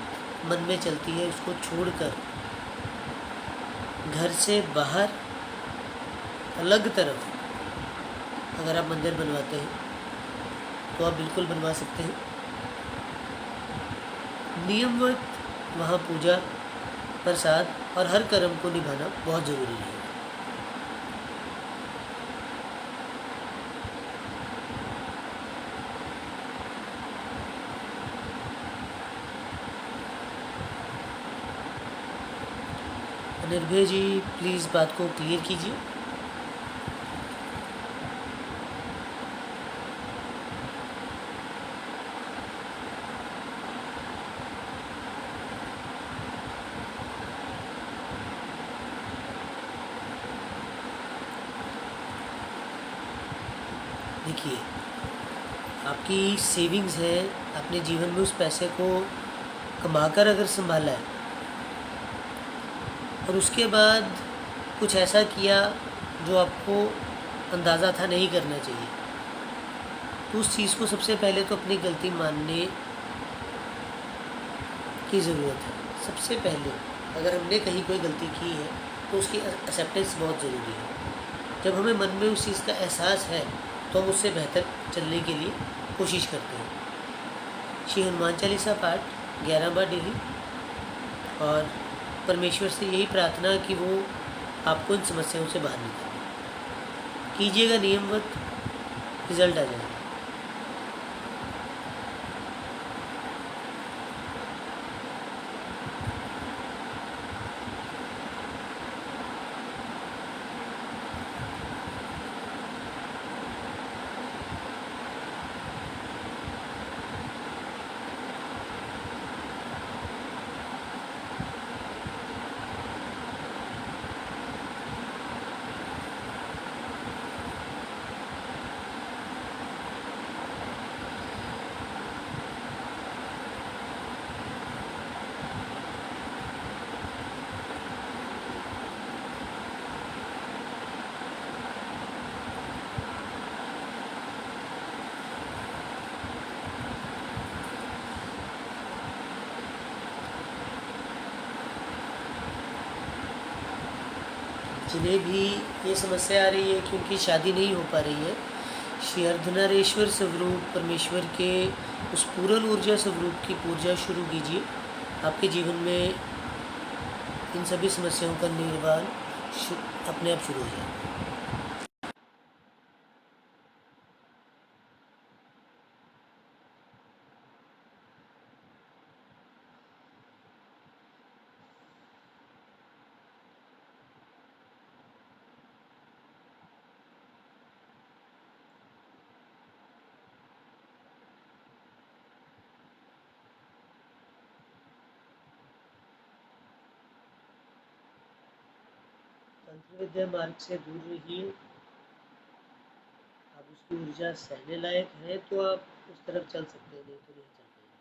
मन में चलती है उसको छोड़कर घर से बाहर अलग तरफ अगर आप मंदिर बनवाते हैं तो आप बिल्कुल बनवा सकते हैं। नियमवत वहाँ पूजा, प्रसाद और हर कर्म को निभाना बहुत ज़रूरी है। निर्भय जी, प्लीज़ बात को क्लियर कीजिए। देखिए, आपकी सेविंग्स है, अपने जीवन में उस पैसे को कमाकर अगर संभाला है और उसके बाद कुछ ऐसा किया जो आपको अंदाज़ा था नहीं करना चाहिए, तो उस चीज़ को सबसे पहले तो अपनी गलती मानने की ज़रूरत है। सबसे पहले अगर हमने कहीं कोई गलती की है तो उसकी एक्सेप्टेंस बहुत ज़रूरी है। जब हमें मन में उस चीज़ का एहसास है तो हम उससे बेहतर चलने के लिए कोशिश करते हैं। श्री हनुमान चालीसा पाठ 11 बार डेली, और परमेश्वर से यही प्रार्थना कि वो आपको इन समस्याओं से बाहर निकाले। कीजिएगा नियमवत, रिजल्ट आ जाएगा। जिन्हें भी ये समस्या आ रही है कि उनकी शादी नहीं हो पा रही है, श्री अर्धनारीश्वर स्वरूप परमेश्वर के उस पूर्ण ऊर्जा स्वरूप की पूजा शुरू कीजिए। आपके जीवन में इन सभी समस्याओं का निर्वाण अपने आप शुरू हो जाएगा। तंत्र विद्या मार्ग से दूर रहिए। आप उसकी ऊर्जा सहने लायक है तो आप उस तरफ चल सकते हैं, नहीं तो नहीं चल पाएंगे।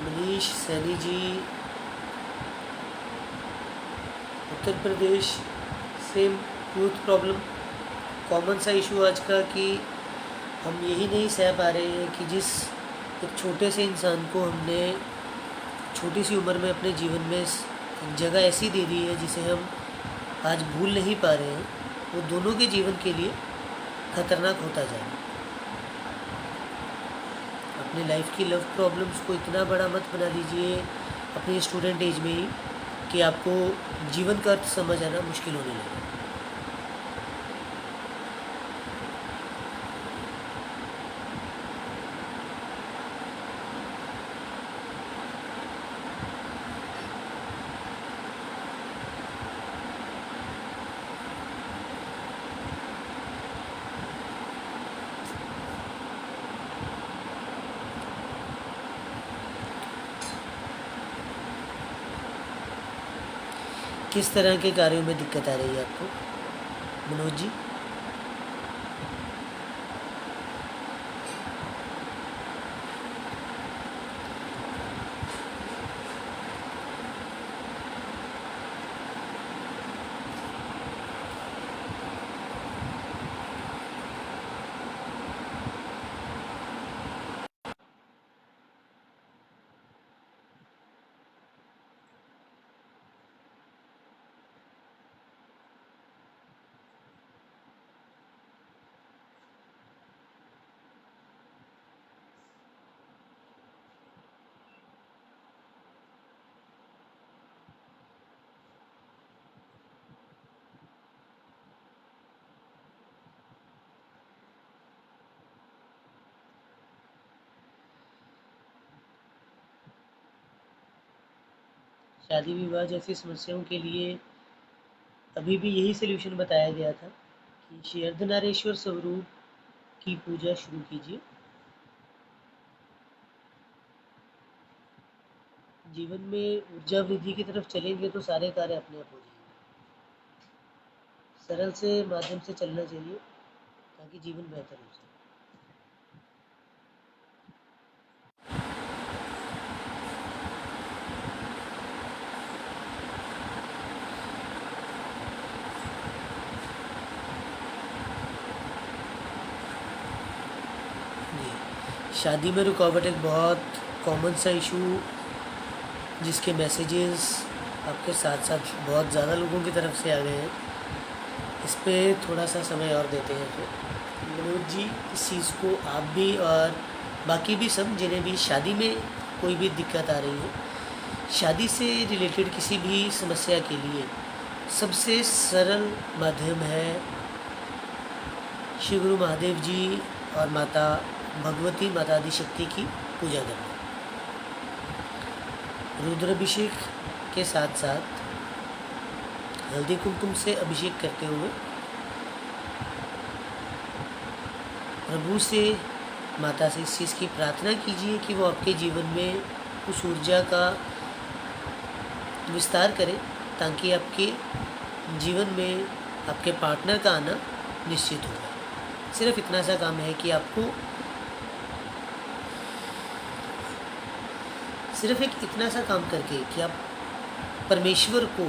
Manish Saini ji, Uttar Pradesh, same youth problem, common सा इशू आज का कि हम यही नहीं सह पा रहे हैं कि जिस एक छोटे से इंसान को हमने छोटी सी उम्र में अपने जीवन में जगह ऐसी दे दी है जिसे हम आज भूल नहीं पा रहे हैं, वो दोनों के जीवन के लिए खतरनाक होता जाए। अपनी लाइफ की लव प्रॉब्लम्स को इतना बड़ा मत बना लीजिए अपने स्टूडेंट एज में ही कि आपको जीवन का अर्थ समझ आना मुश्किल होने लगे। किस तरह के कार्यों में दिक्कत आ रही है आपको मनोज जी? शादी विवाह जैसी समस्याओं के लिए अभी भी यही सलूशन बताया गया था कि श्री अर्धनारीश्वर स्वरूप की पूजा शुरू कीजिए। जीवन में ऊर्जा वृद्धि की तरफ चलेंगे तो सारे कार्य अपने आप हो जाएंगे। सरल से माध्यम से चलना चाहिए ताकि जीवन बेहतर हो जाए। शादी में रुकावट एक बहुत कॉमन सा इशू जिसके मैसेजेस आपके साथ साथ बहुत ज़्यादा लोगों की तरफ से आ गए हैं। इस पर थोड़ा सा समय और देते हैं। तो मनोज जी, इस चीज़ को आप भी और बाकी भी सब जिन्हें भी शादी में कोई भी दिक्कत आ रही है, शादी से रिलेटेड किसी भी समस्या के लिए सबसे सरल माध्यम है श्री गुरु महादेव जी और माता भगवती माता आदिशक्ति की पूजा करना। रुद्राभिषेक के साथ साथ हल्दी कुमकुम से अभिषेक करते हुए प्रभु से, माता से इस चीज़ की प्रार्थना कीजिए कि वो आपके जीवन में उस ऊर्जा का विस्तार करें ताकि आपके जीवन में आपके पार्टनर का आना निश्चित हो जाए। सिर्फ इतना सा काम है कि आपको सिर्फ एक इतना सा काम करके कि आप परमेश्वर को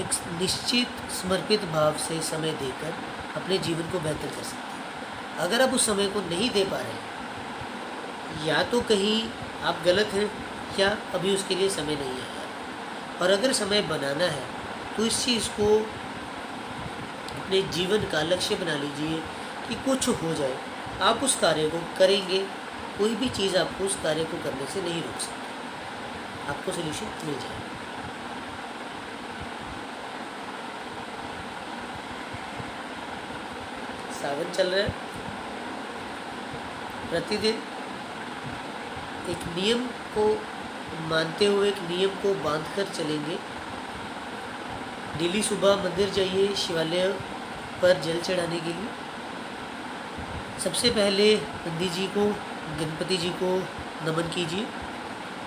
एक निश्चित समर्पित भाव से समय देकर अपने जीवन को बेहतर कर सकते हैं। अगर आप उस समय को नहीं दे पा रहे, या तो कहीं आप गलत हैं या अभी उसके लिए समय नहीं आया। और अगर समय बनाना है तो इस चीज़ को अपने जीवन का लक्ष्य बना लीजिए कि कुछ हो जाए, आप उस कार्य को करेंगे। कोई भी चीज़ आपको उस कार्य को करने से नहीं रोक सकती, आपको सोल्यूशन मिल जाएगा। सावन चल रहा है, प्रतिदिन एक नियम को मानते हुए, एक नियम को बांधकर चलेंगे। डेली सुबह मंदिर जाइए शिवालय पर जल चढ़ाने के लिए। सबसे पहले नंदी जी को, गणपति जी को नमन कीजिए,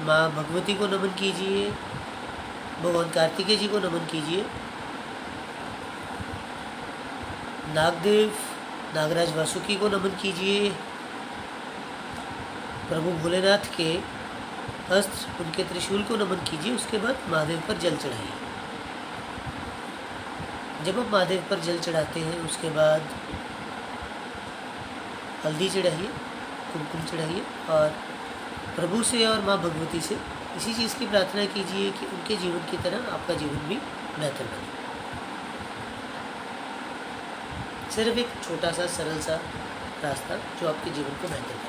माँ भगवती को नमन कीजिए, भगवान कार्तिकेय जी को नमन कीजिए, नागदेव नागराज वासुकी को नमन कीजिए, प्रभु भोलेनाथ के अस्त्र, उनके त्रिशूल को नमन कीजिए। उसके बाद महादेव पर जल चढ़ाइए। जब आप महादेव पर जल चढ़ाते हैं उसके बाद हल्दी चढ़ाइए, कुमकुम चढ़ाइए और प्रभु से और माँ भगवती से इसी चीज़ की प्रार्थना कीजिए कि उनके जीवन की तरह आपका जीवन भी बेहतर बने। सिर्फ एक छोटा सा सरल सा रास्ता जो आपके जीवन को बेहतर करे।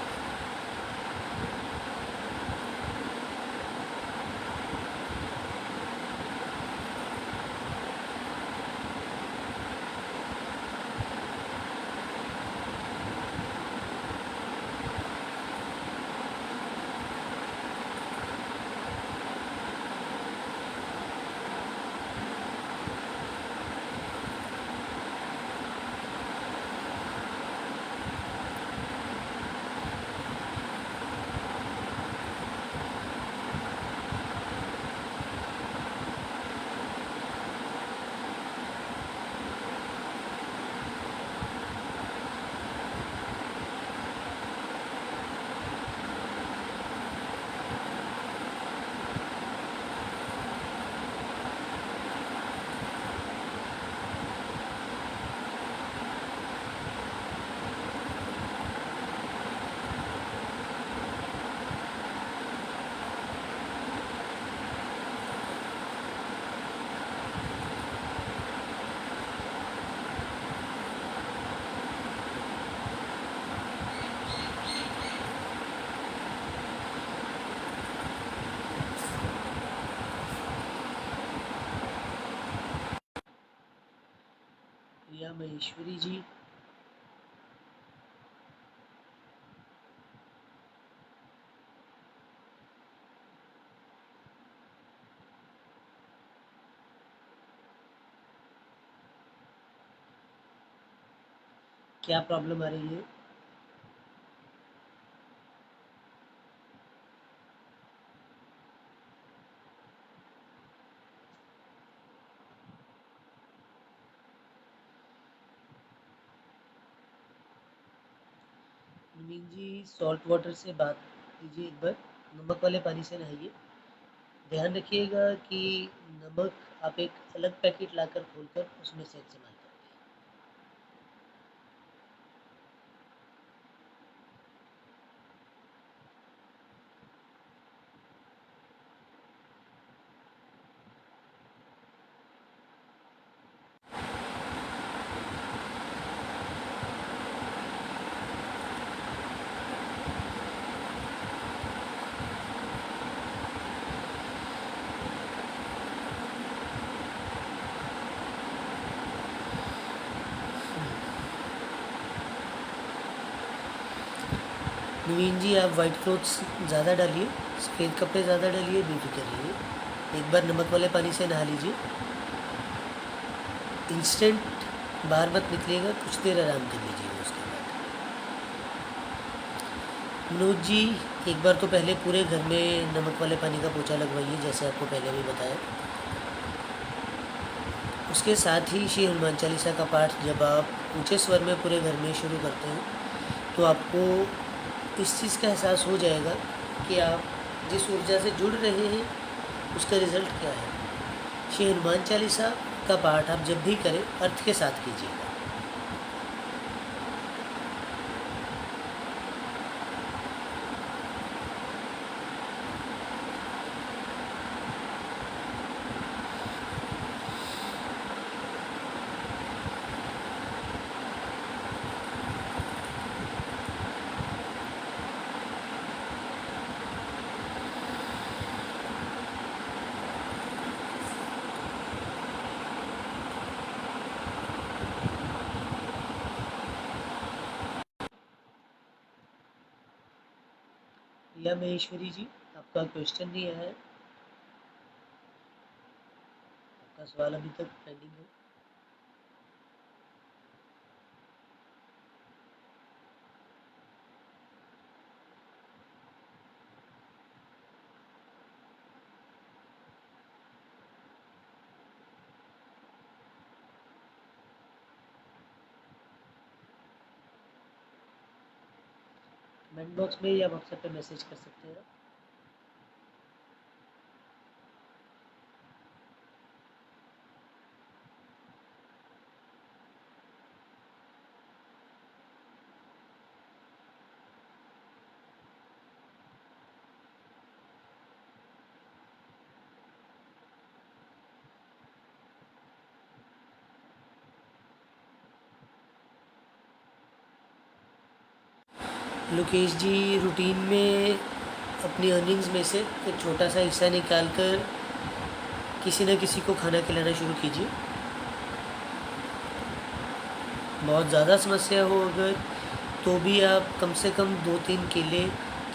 प्रिया महेश्वरी जी, क्या प्रॉब्लम आ रही है? नवीन जी, सॉल्ट वाटर से बात कीजिए, एक बार नमक वाले पानी से नहाइए। ध्यान रखिएगा कि नमक आप एक अलग पैकेट लाकर खोलकर उसमें से इस्तेमाल करें। नवीन जी, आप वाइट क्लोथ्स ज़्यादा डालिए, सफ़ेद कपड़े ज़्यादा डालिए, बेफिक्र रहिए। एक बार नमक वाले पानी से नहा लीजिए। इंस्टेंट बाहर मत निकलिएगा, कुछ देर आराम कर लीजिएगा। उसके बाद मनोज जी, एक बार तो पहले पूरे घर में नमक वाले पानी का पोछा लगवाइए, जैसे आपको पहले भी बताया। उसके साथ ही श्री हनुमान चालीसा का पाठ जब आप ऊंचे स्वर में पूरे घर में शुरू करते हैं तो आपको इस चीज़ का एहसास हो जाएगा कि आप जिस ऊर्जा से जुड़ रहे हैं उसका रिज़ल्ट क्या है। श्री हनुमान चालीसा का पाठ आप जब भी करें अर्थ के साथ कीजिएगा। या महेश्वरी जी, आपका क्वेश्चन नहीं आया है, आपका सवाल अभी तक पेंडिंग है। कमेंट बॉक्स में या व्हाट्सएप पे मैसेज कर सकते हैं आप। लोकेश जी, रूटीन में अपनी अर्निंग्स में से एक छोटा सा हिस्सा निकाल कर किसी न किसी को खाना खिलाना शुरू कीजिए। बहुत ज़्यादा समस्या हो अगर तो भी आप कम से कम 2-3 केले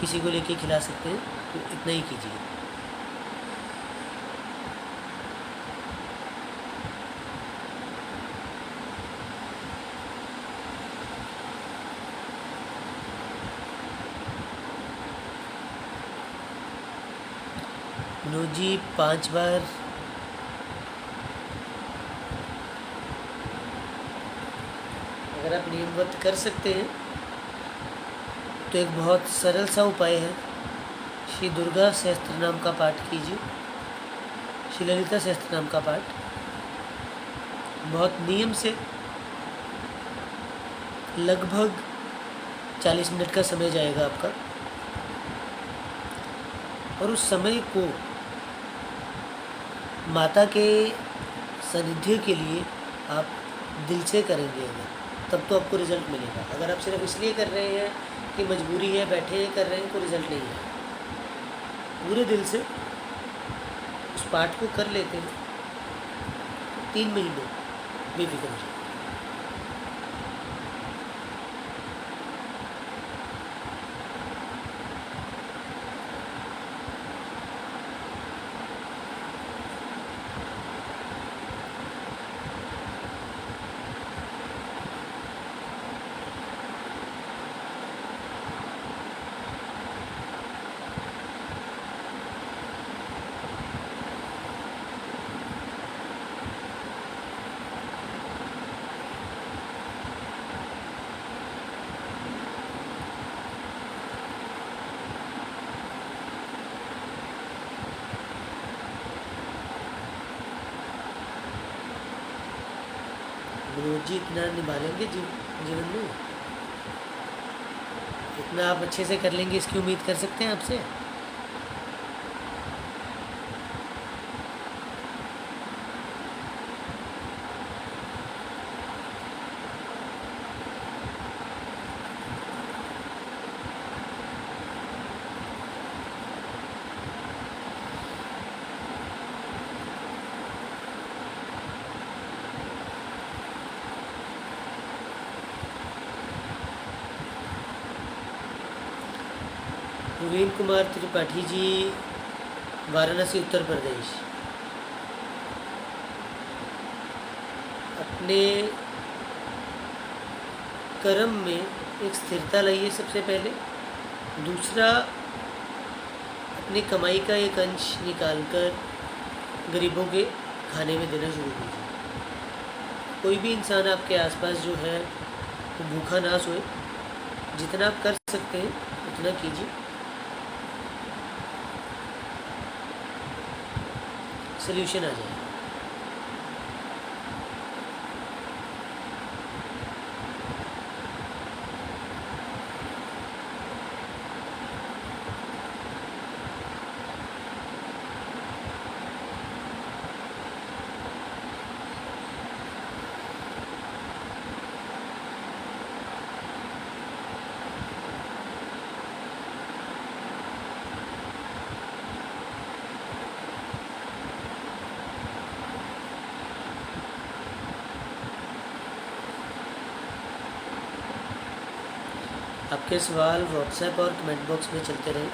किसी को लेके खिला सकते हैं, तो इतना ही कीजिए। मनोज जी, 5 बार अगर आप नियमबद्ध कर सकते हैं तो एक बहुत सरल सा उपाय है, श्री दुर्गा सहस्त्र नाम का पाठ कीजिए, श्री ललिता सहस्त्र नाम का पाठ बहुत नियम से लगभग 40 मिनट का समय जाएगा आपका, और उस समय को माता के सानिध्य के लिए आप दिल से करेंगे अगर, तब तो आपको रिज़ल्ट मिलेगा। अगर आप सिर्फ इसलिए कर रहे हैं कि मजबूरी है, बैठे हैं कर रहे हैं, तो रिज़ल्ट नहीं है। पूरे दिल से उस पाठ को कर लेते हैं 3 महीने बेफिक्र हो जाए। मनोज जी, इतना निभा लेंगे जीवन में, इतना आप अच्छे से कर लेंगे इसकी उम्मीद कर सकते हैं आपसे। प्रवीण कुमार त्रिपाठी जी, वाराणसी उत्तर प्रदेश। अपने कर्म में एक स्थिरता लाइए सबसे पहले। दूसरा, अपनी कमाई का एक अंश निकाल कर गरीबों के खाने में देना शुरू कीजिए। कोई भी इंसान आपके आसपास जो है वो भूखा ना सोए। जितना आप कर सकते हैं उतना कीजिए, सोल्यूशन आ जाएगा। आपके सवाल व्हाट्सएप और कमेंट बॉक्स में चलते रहें।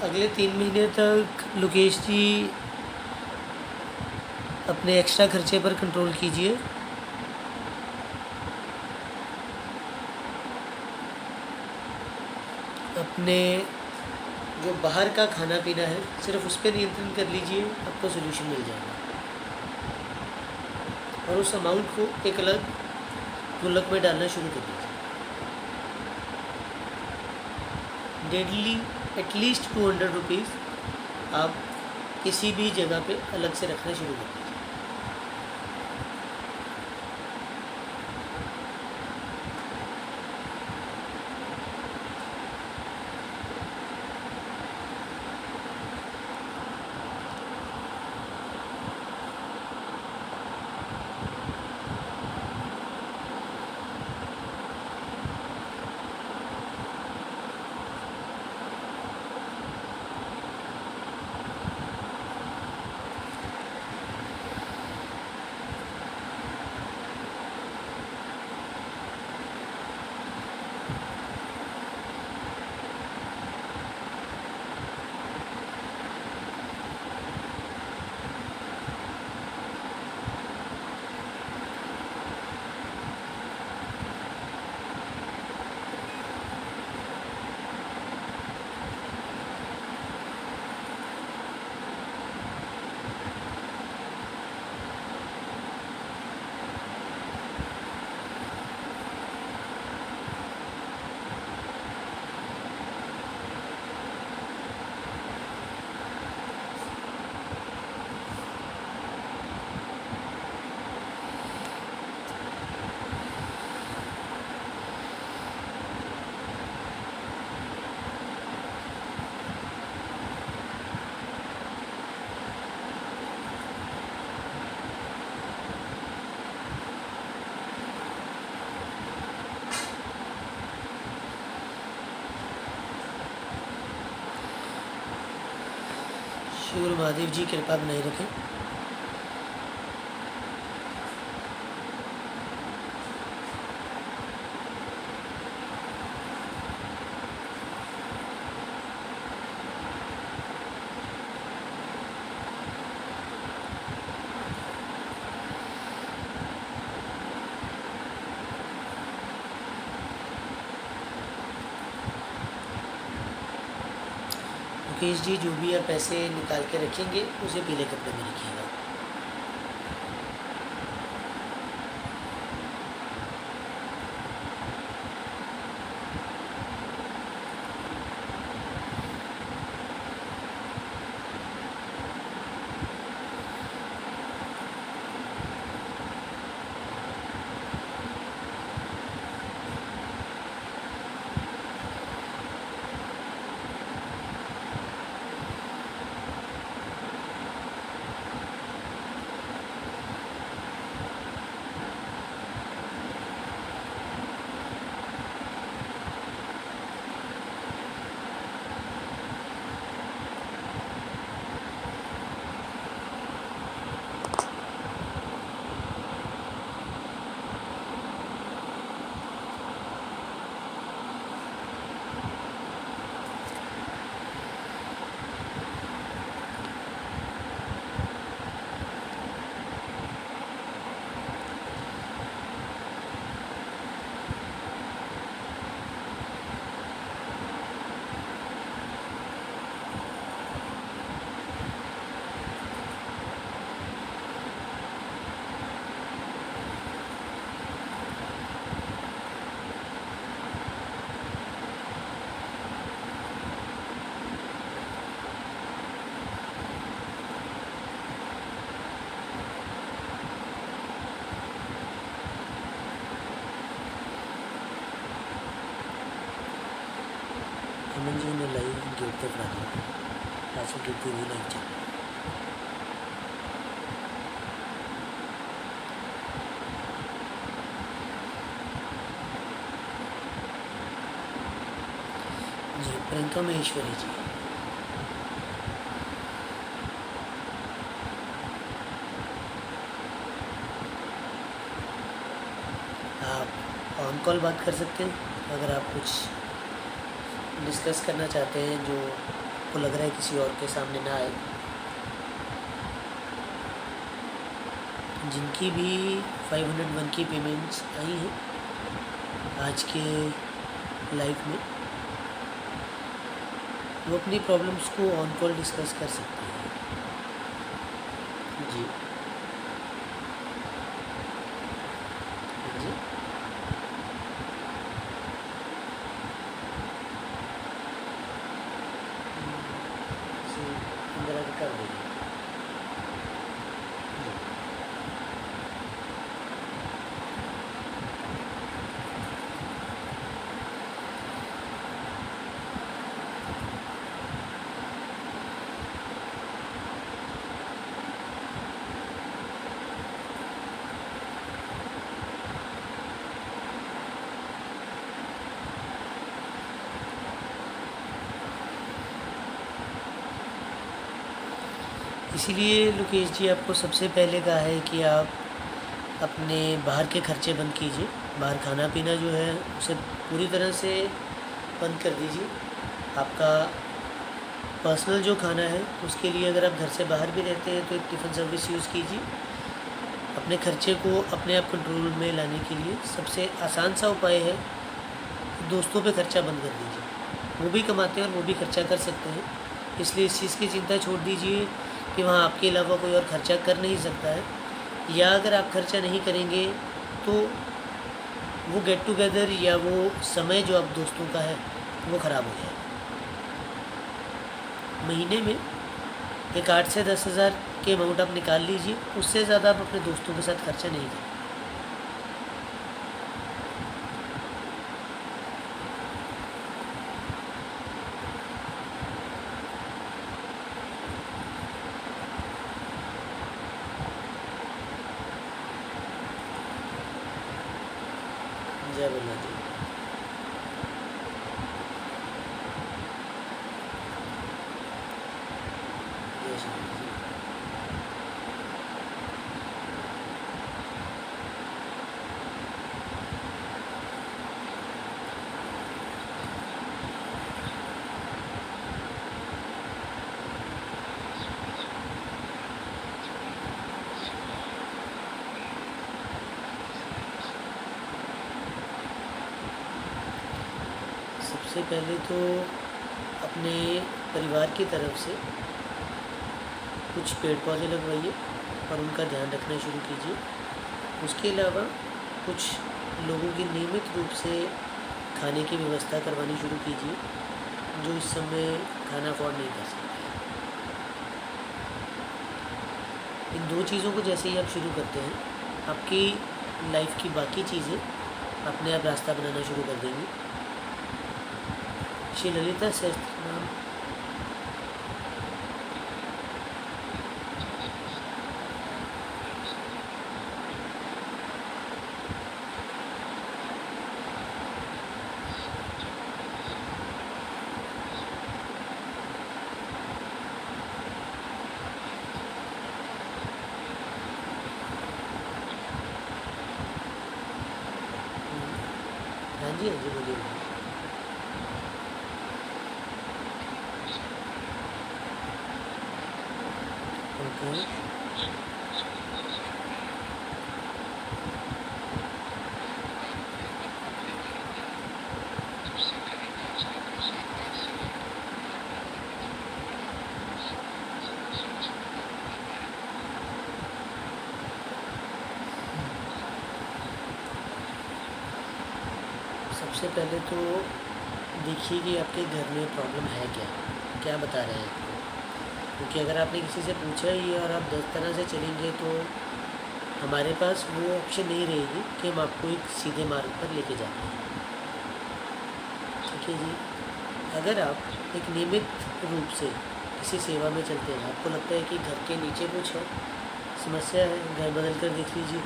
अगले 3 महीने तक लोकेश जी अपने एक्स्ट्रा खर्चे पर कंट्रोल कीजिए। अपने जो बाहर का खाना पीना है सिर्फ उस पर नियंत्रण कर लीजिए, आपको सोल्यूशन मिल जाएगा। और उस अमाउंट को एक अलग गुल्लक में डालना शुरू कर दीजिए। डेली एटलीस्ट 200 रुपीज़ आप किसी भी जगह पे अलग से रखना शुरू कर दीजिए। श्री गुरु महादेव जी कृपा बनाए रखें। मुकेश जी जो भी आप पैसे निकाल के रखेंगे उसे पीले कपड़े में रखिएगा। एमएनजी ने लाई गेट तक ला दी राशि की पूरी लाइफ चल जी। प्रियंका महेश्वरी जी, आप ऑन कॉल बात कर सकते हैं अगर आप कुछ डिस्कस करना चाहते हैं जो आपको लग रहा है किसी और के सामने ना आए। जिनकी भी 501 की पेमेंट्स आई हैं आज के लाइफ में, वो अपनी प्रॉब्लम्स को ऑन कॉल डिस्कस कर सकते हैं। जी जी अंदर आके कर देंगे। इसीलिए लोकेश जी आपको सबसे पहले कहा है कि आप अपने बाहर के खर्चे बंद कीजिए। बाहर खाना पीना जो है उसे पूरी तरह से बंद कर दीजिए। आपका पर्सनल जो खाना है उसके लिए अगर आप घर से बाहर भी रहते हैं तो एक टिफ़िन सर्विस यूज़ कीजिए। अपने खर्चे को अपने आप कंट्रोल में लाने के लिए सबसे आसान सा उपाय है, दोस्तों पे खर्चा बंद कर दीजिए। वो भी कमाते हैं और वो भी खर्चा कर सकते हैं, इसलिए इस चीज़ की चिंता छोड़ दीजिए कि वहाँ आपके अलावा कोई और खर्चा कर नहीं सकता है, या अगर आप खर्चा नहीं करेंगे तो वो गेट टुगेदर या वो समय जो आप दोस्तों का है वो ख़राब हो जाएगा। महीने में एक 8 से 10 हज़ार के अमाउंट आप निकाल लीजिए, उससे ज़्यादा आप अपने दोस्तों के साथ खर्चा नहीं करें। जय बल्ला जी। जय श्री राम जी। सबसे पहले तो अपने परिवार की तरफ से कुछ पेड़ पौधे लगवाइए और उनका ध्यान रखना शुरू कीजिए। उसके अलावा कुछ लोगों की नियमित रूप से खाने की व्यवस्था करवानी शुरू कीजिए जो इस समय खाना अफोर्ड नहीं कर सकते। इन 2 चीज़ों को जैसे ही आप शुरू करते हैं, आपकी लाइफ की बाकी चीज़ें अपने आप रास्ता बनाना शुरू कर देंगी। श्री ललिता सहस्त्रनाम हाँ जी, हाँ जी, बोलिए। ओके। सबसे पहले तो देखिए कि आपके घर में प्रॉब्लम है क्या, क्या बता रहे हैं आपको। क्योंकि अगर आपने किसी से पूछा ही है और आप 10 तरह से चलेंगे तो हमारे पास वो ऑप्शन नहीं रहेगी कि हम आपको एक सीधे मार्ग पर लेके जाते हैं। ठीक है जी। अगर आप एक नियमित रूप से किसी सेवा में चलते हैं, आपको लगता है कि घर के नीचे कुछ है, समस्या है, घर बदल कर देख लीजिए।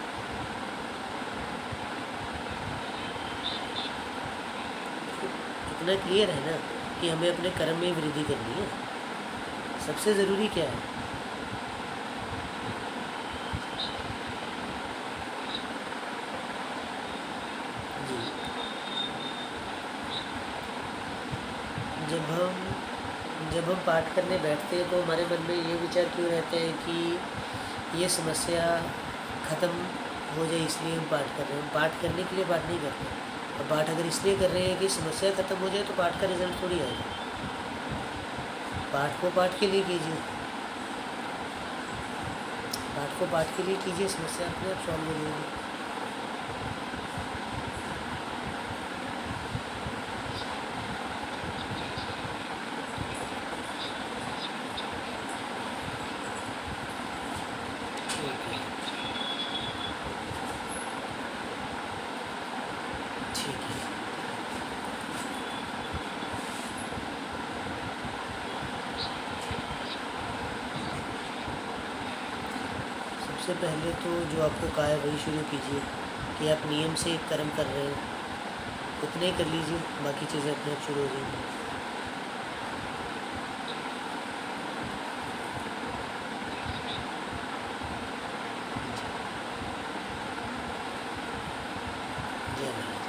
इतना क्लियर है ना कि हमें अपने कर्म में वृद्धि करनी है। सबसे ज़रूरी क्या है? जी। जब हम जब हम पाठ करने बैठते हैं तो हमारे मन में ये विचार क्यों रहते हैं कि ये समस्या ख़त्म हो जाए, इसलिए हम पाठ कर रहे हैं। हम पाठ करने के लिए पाठ नहीं करते। और पाठ अगर इसलिए कर रहे हैं कि समस्या ख़त्म हो जाए तो पाठ का रिजल्ट थोड़ी आएगा। पाठ को पाठ के लिए कीजिए, पाठ को पाठ के लिए कीजिए, समस्या अपने आप सॉल्व हो जाएगी। ठीक है, ठीक है। सबसे पहले तो जो आपको कहा है वही शुरू कीजिए कि आप नियम से एक कर्म कर रहे हैं, उतने ही कर लीजिए, बाकी चीज़ें अपने आप शुरू हो जाएंगी। जय महाराज।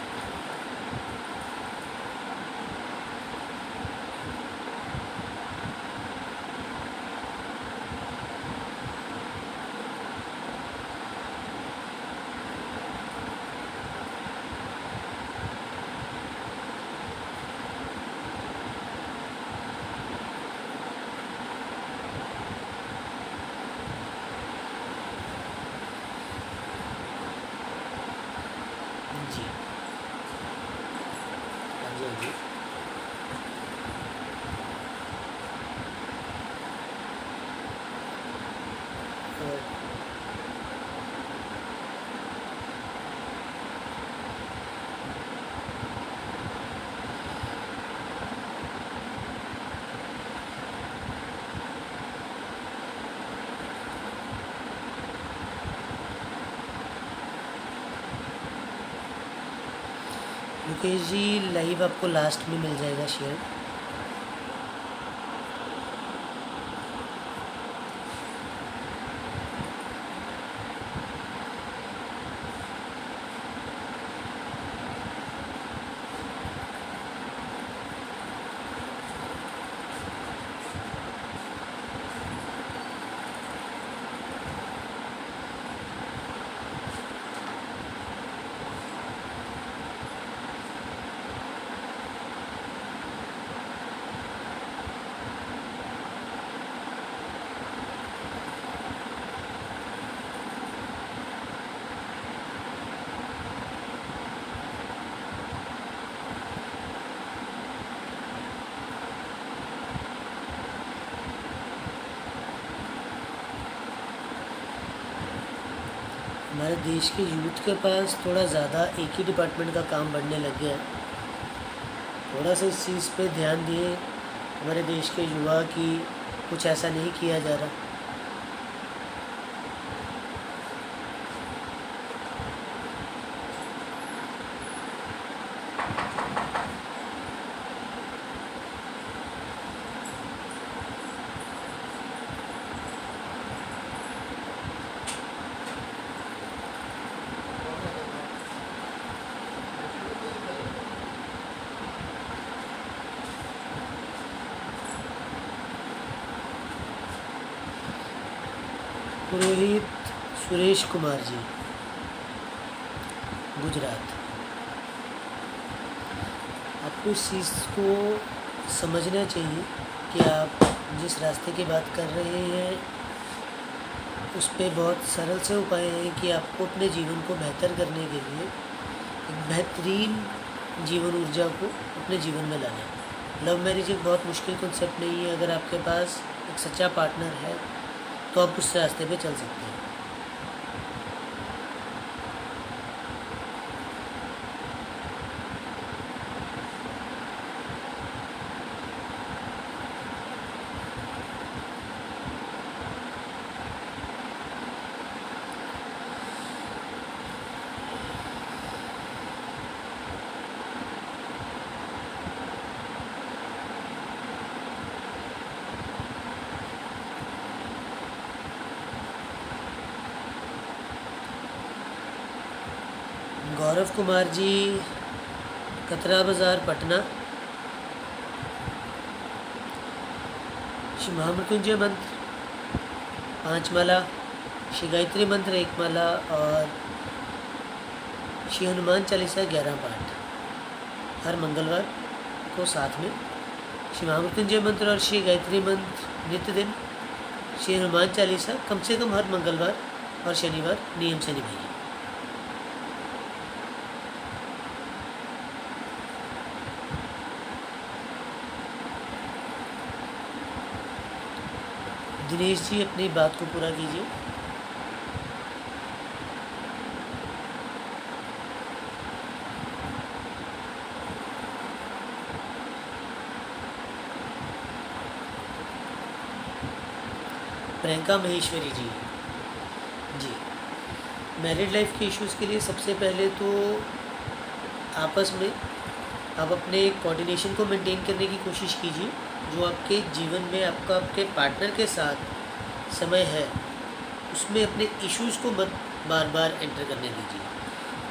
जी। हाँ जी, हाँ जी। और मुकेश जी, लाइव आपको लास्ट में मिल जाएगा शेयर। हमारे देश के यूथ के पास थोड़ा ज़्यादा एक ही डिपार्टमेंट का काम बढ़ने लग गया है। थोड़ा सा इस चीज़ पे ध्यान दिए हमारे देश के युवा की, कुछ ऐसा नहीं किया जा रहा। पुरोहित सुरेश कुमार जी, गुजरात। आपको इस चीज़ को समझना चाहिए कि आप जिस रास्ते की बात कर रहे हैं उस पे बहुत सरल से उपाय हैं कि आपको अपने जीवन को बेहतर करने के लिए एक बेहतरीन जीवन ऊर्जा को अपने जीवन में लाना है। लव मैरिज एक बहुत मुश्किल कॉन्सेप्ट नहीं है। अगर आपके पास एक सच्चा पार्टनर है तो आप उस रास्ते पे चल सकते हैं। गौरव कुमार जी, कतरा बाज़ार, पटना। श्री महामृत्युंजय मंत्र 5 माला, श्री गायत्री मंत्र 1 माला और श्री हनुमान चालीसा 11 पाठ हर मंगलवार को साथ में। श्री महामृत्युंजय मंत्र और श्री गायत्री मंत्र नित्य दिन, श्री हनुमान चालीसा कम से कम हर मंगलवार और शनिवार नियम से निभाइए। दिनेश जी, अपनी बात को पूरा कीजिए। प्रियंका महेश्वरी जी, मैरिड लाइफ के इश्यूज़ के लिए सबसे पहले तो आपस में आप अपने कोऑर्डिनेशन को मेंटेन करने की कोशिश कीजिए। जो आपके जीवन में आपका आपके पार्टनर के साथ समय है उसमें अपने इश्यूज़ को मत बार बार एंटर करने दीजिए।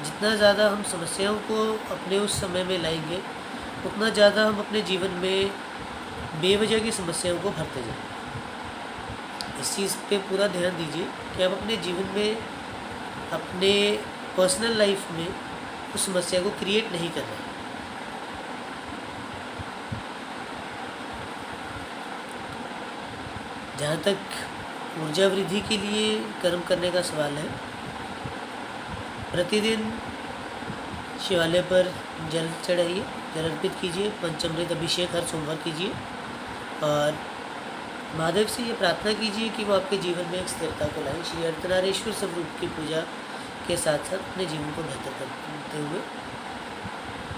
जितना ज़्यादा हम समस्याओं को अपने उस समय में लाएंगे उतना ज़्यादा हम अपने जीवन में बेवजह की समस्याओं को भरते जाएंगे। इस चीज़ पे पूरा ध्यान दीजिए कि आप अपने जीवन में अपने पर्सनल लाइफ में उस समस्या को क्रिएट नहीं कर रहे। जहाँ तक ऊर्जा वृद्धि के लिए कर्म करने का सवाल है, प्रतिदिन शिवालय पर जल चढ़ाइए, जल अर्पित कीजिए, पंचामृत अभिषेक हर सोमवार कीजिए और महादेव से ये प्रार्थना कीजिए कि वो आपके जीवन में एक स्थिरता को लाए। श्री अर्धनारीश्वर स्वरूप की पूजा के साथ साथ अपने जीवन को बेहतर करते हुए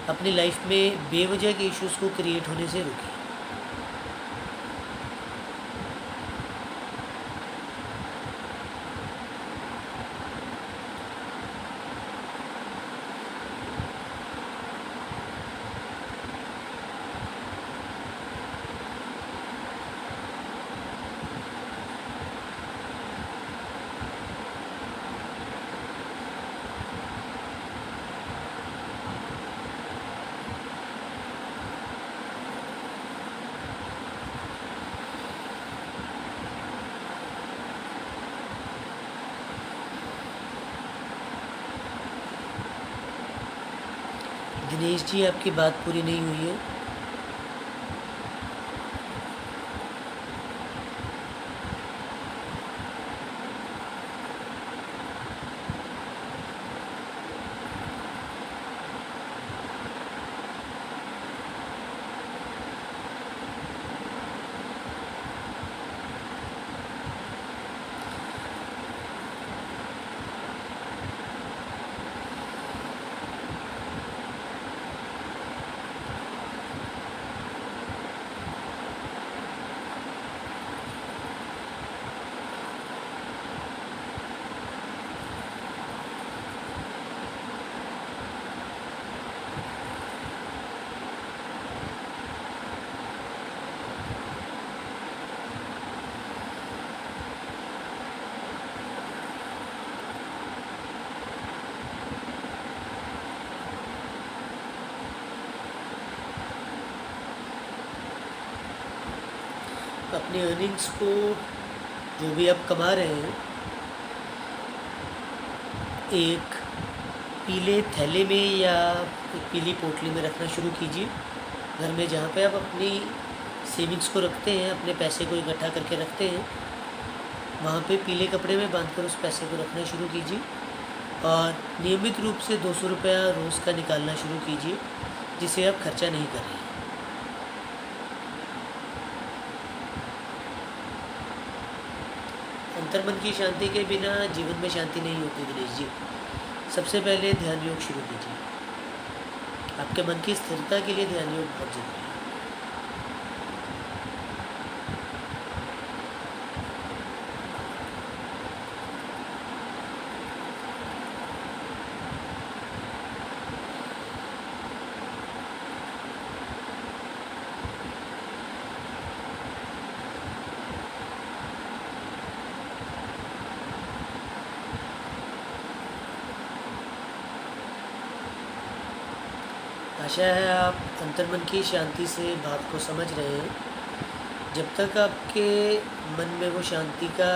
अपनी लाइफ में बेवजह के इश्यूज़ को क्रिएट होने से रोकिए। दिनेश जी, आपकी बात पूरी नहीं हुई है। अपने अर्निंग्स को, जो भी आप कमा रहे हैं, एक पीले थैले में या एक पीली पोटली में रखना शुरू कीजिए। घर में जहाँ पे आप अपनी सेविंग्स को रखते हैं, अपने पैसे को इकट्ठा करके रखते हैं, वहाँ पे पीले कपड़े में बांधकर उस पैसे को रखना शुरू कीजिए और नियमित रूप से 200 रुपया रोज़ का निकालना शुरू कीजिए, जिसे आप खर्चा नहीं कर रहे हैं। अंतर्मन की शांति के बिना जीवन में शांति नहीं होती दिनेश जी। सबसे पहले ध्यान योग शुरू कीजिए। आपके मन की स्थिरता के लिए ध्यान योग बहुत जरूरी है। आशा है आप अंतर्मन की शांति से बात को समझ रहे हैं। जब तक आपके मन में वो शांति का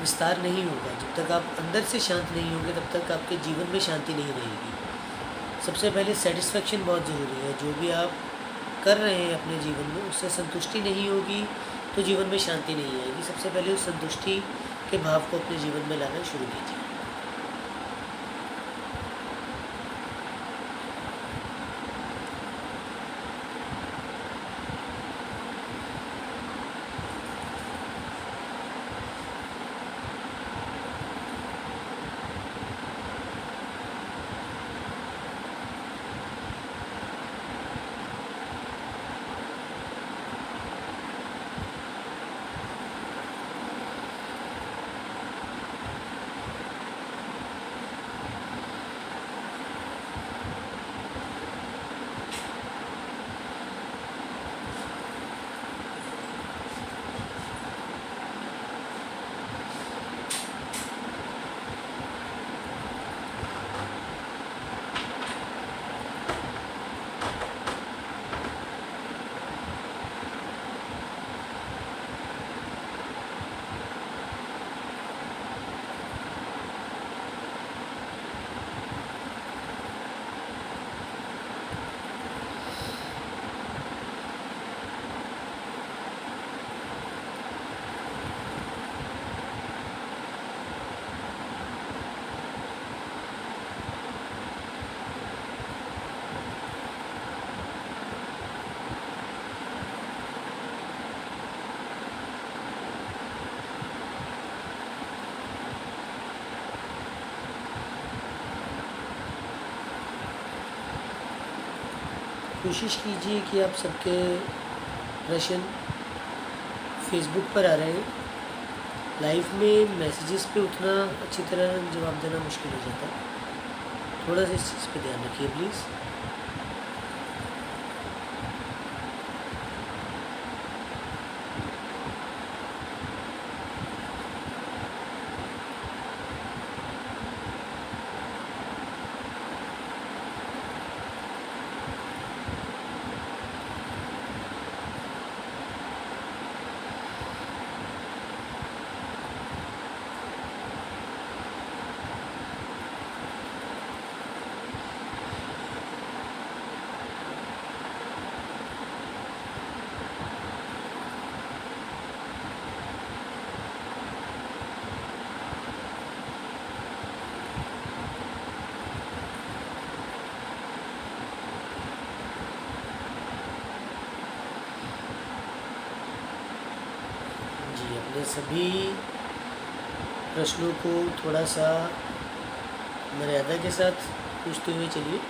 विस्तार नहीं होगा, जब तक आप अंदर से शांत नहीं होंगे, तब तक आपके जीवन में शांति नहीं रहेगी। सबसे पहले सेटिस्फेक्शन बहुत ज़रूरी है। जो भी आप कर रहे हैं अपने जीवन में, उससे संतुष्टि नहीं होगी तो जीवन में शांति नहीं आएगी। सबसे पहले उस संतुष्टि के भाव को अपने जीवन में लाना शुरू कीजिए। कोशिश कीजिए कि आप सबके प्रश्न फेसबुक पर आ रहे हैं। लाइव में मैसेजेस पे उतना अच्छी तरह जवाब देना मुश्किल हो जाता है। थोड़ा सा इस चीज़ पे ध्यान रखिए प्लीज़। जी, अपने सभी प्रश्नों को थोड़ा सा मर्यादा के साथ पूछते हुए चलिए।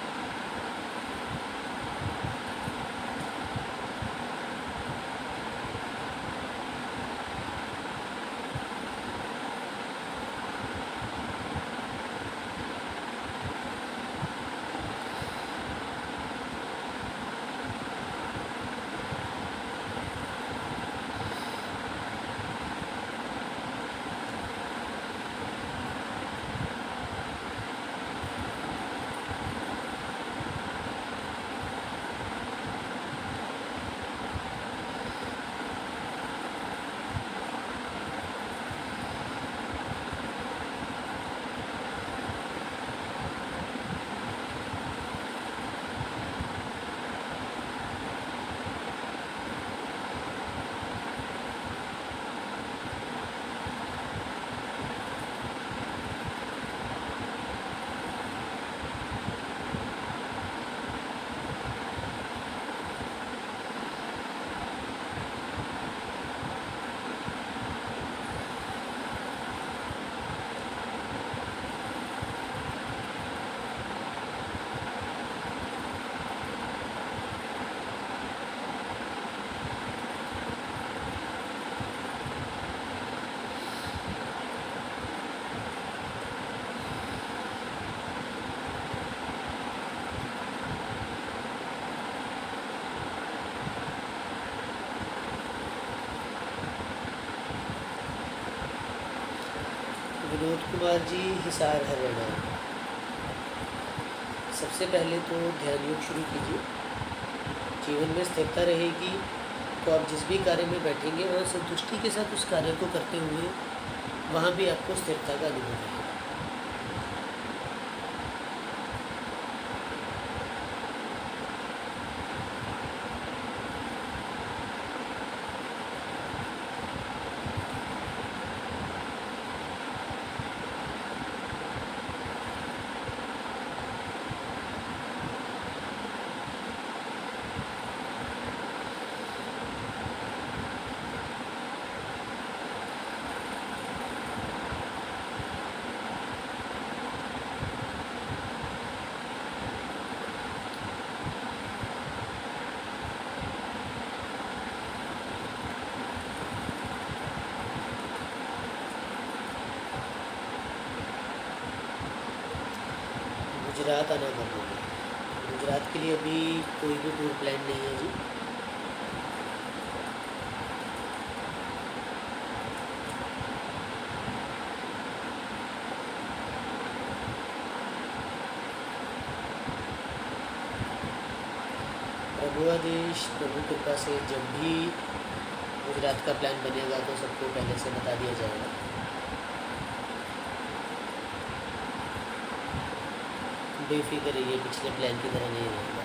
विनोद कुमार जी, हिसार हरियाणा। सबसे पहले तो ध्यान योग शुरू कीजिए। जीवन में स्थिरता रहेगी तो आप जिस भी कार्य में बैठेंगे वहाँ संतुष्टि के साथ उस कार्य को करते हुए वहाँ भी आपको स्थिरता का अनुभव रहेगा। गुजरात आना कब होगा? गुजरात के लिए अभी कोई भी टूर प्लान नहीं है जी। प्रभु आदेश, प्रभु कृपा से जब भी गुजरात का प्लान बनेगा तो सबको पहले से बता दिया जाएगा। बेफिक्र रहिए, पिछले प्लान की तरह नहीं रहेगा,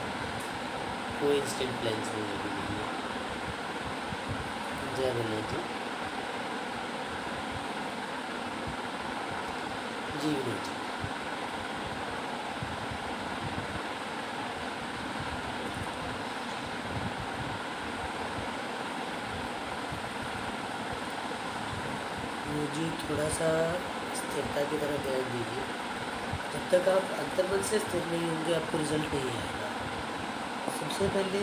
कोई इंस्टेंट प्लान्स नहीं है अभी नहीं है। जय भोलेनाथ जी। जी विनोद जी। जी थोड़ा सा स्थिरता की तरफ ध्यान दीजिए। जब तक आप अंतर्मन से स्थिर नहीं होंगे आपको रिजल्ट नहीं आएगा। सबसे पहले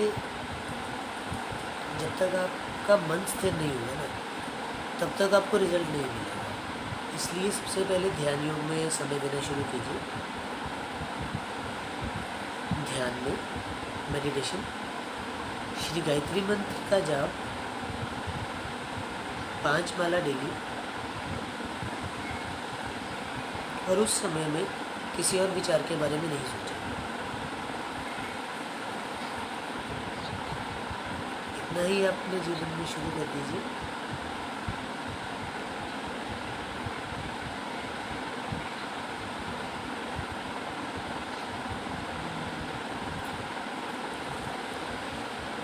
जब तक आपका मन स्थिर नहीं होगा ना तब तक आपको रिजल्ट नहीं मिलेगा। इसलिए सबसे पहले ध्यान योग में समय देना शुरू कीजिए। ध्यान में मेडिटेशन, श्री गायत्री मंत्र का जाप 5 माला डेली, और उस समय में किसी और विचार के बारे में नहीं सोचें। इतना ही अपने जीवन में शुरू कर दीजिए।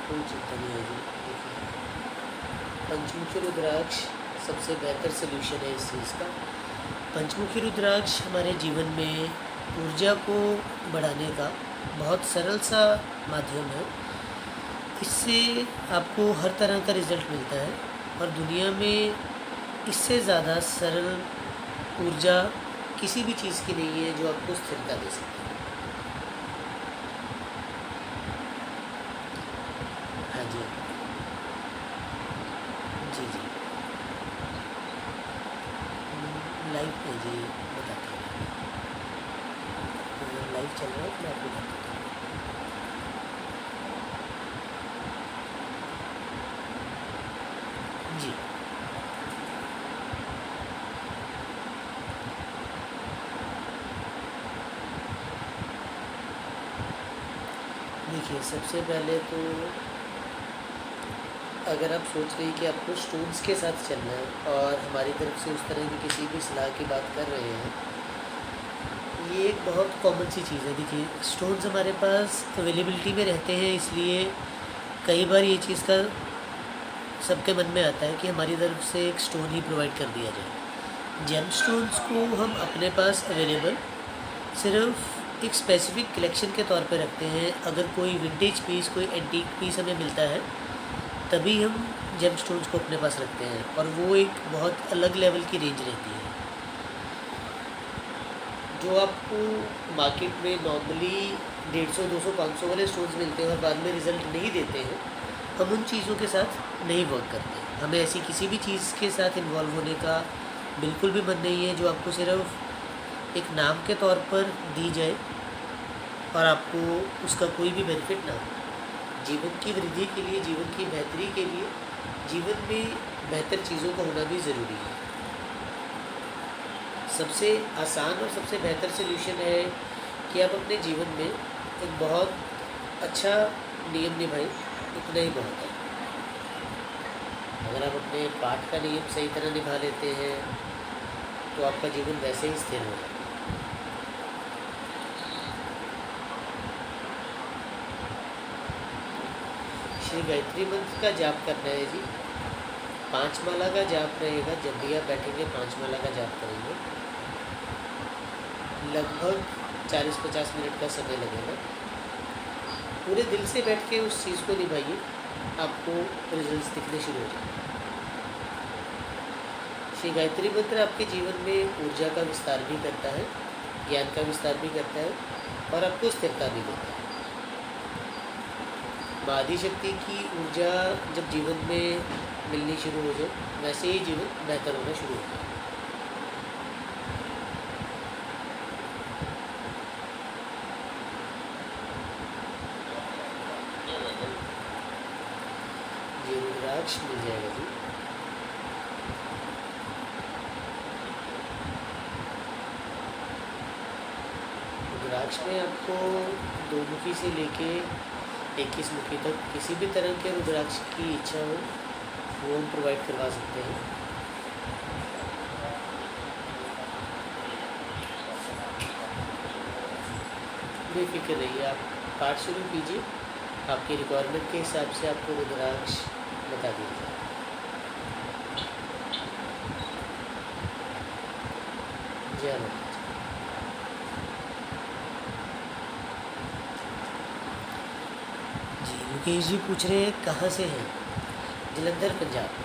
कोई चिंता नहीं है जी। देखिए, पंचमुखी रुद्राक्ष सबसे बेहतर सल्यूशन है इस चीज़ का। पंचमुखी रुद्राक्ष हमारे जीवन में ऊर्जा को बढ़ाने का बहुत सरल सा माध्यम है। इससे आपको हर तरह का रिज़ल्ट मिलता है और दुनिया में इससे ज़्यादा सरल ऊर्जा किसी भी चीज़ की नहीं है जो आपको स्थिरता दे सकती है। हाँ जी जी जी। लाइव है जी, बताते हैं। लाइव चल रहा है तो मैं आपको बताता हूँ। जी देखिए, सबसे पहले तो अगर आप सोच रहे हैं कि आपको स्टोन्स के साथ चलना है और हमारी तरफ से उस तरह की किसी भी सलाह की बात कर रहे हैं, ये एक बहुत कॉमन सी चीज़ है। देखिए, स्टोन्स हमारे पास अवेलेबिलिटी में रहते हैं, इसलिए कई बार ये चीज़ का सबके मन में आता है कि हमारी तरफ से एक स्टोन ही प्रोवाइड कर दिया जाए। जेम स्टोन्स को हम अपने पास अवेलेबल सिर्फ एक स्पेसिफिक कलेक्शन के तौर पे रखते हैं। अगर कोई विंटेज पीस, कोई एंटीक पीस हमें मिलता है तभी हम जेम स्टोन्स को अपने पास रखते हैं, और वो एक बहुत अलग लेवल की रेंज रहती है। जो आपको मार्केट में नॉर्मली 150, 200, 500 वाले स्टोन्स मिलते हैं और बाद में रिज़ल्ट नहीं देते हैं, हम उन चीज़ों के साथ नहीं वर्क करते। हमें ऐसी किसी भी चीज़ के साथ इन्वॉल्व होने का बिल्कुल भी मन नहीं है जो आपको सिर्फ एक नाम के तौर पर दी जाए और आपको उसका कोई भी बेनिफिट ना हो। जीवन की वृद्धि के लिए, जीवन की बेहतरी के लिए, जीवन में बेहतर चीज़ों का होना भी ज़रूरी है। सबसे आसान और सबसे बेहतर सल्यूशन है कि आप अपने जीवन में एक बहुत अच्छा नियम निभाएं, इतना ही बहुत है। अगर आप अपने पाठ का नियम सही तरह निभा लेते हैं तो आपका जीवन वैसे ही स्थिर हो जाएगा। श्री गायत्री मंत्र का जाप करना है जी। 5 माला का जाप रहेगा। जब भी आप बैठेंगे 5 माला का जाप करेंगे। लगभग 40-50 मिनट का समय लगेगा। पूरे दिल से बैठ के उस चीज़ को निभाइए, आपको रिजल्ट्स दिखने शुरू हो जाएंगे। श्री गायत्री मंत्र आपके जीवन में ऊर्जा का विस्तार भी करता है, ज्ञान का विस्तार भी करता है और आपको स्थिरता भी देता है। माँ आदिशक्ति की ऊर्जा जब जीवन में मिलनी शुरू हो जाए, वैसे ही जीवन बेहतर होना शुरू हो जाए। ये रुद्राक्ष मिल जाएगा जी। रुद्राक्ष में आपको 2 मुखी से लेके 21 मुखी तक किसी भी तरह के रुद्राक्ष की इच्छा हो वो हम प्रोवाइड करवा सकते हैं। बेफिक्र रहिए, आप पाठ शुरू कीजिए, आपकी रिक्वायरमेंट के हिसाब से आपको रुद्राक्ष बता दिया जाए। जय माता जी। मुकेश जी पूछ रहे हैं कहाँ से हैं? जलंधर, पंजाब।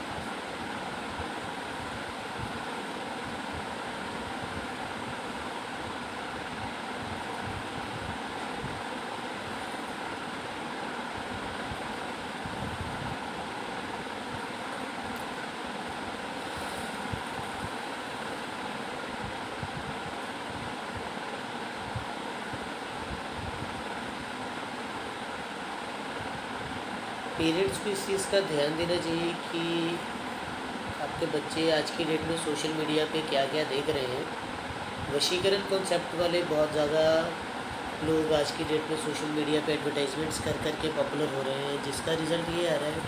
पेरेंट्स को इस चीज़ का ध्यान देना चाहिए कि आपके बच्चे आज की डेट में सोशल मीडिया पे क्या क्या देख रहे हैं। वशीकरण कॉन्सेप्ट वाले बहुत ज़्यादा लोग आज की डेट में सोशल मीडिया पे एडवर्टाइजमेंट्स कर करके पॉपुलर हो रहे हैं, जिसका रिज़ल्ट ये आ रहा है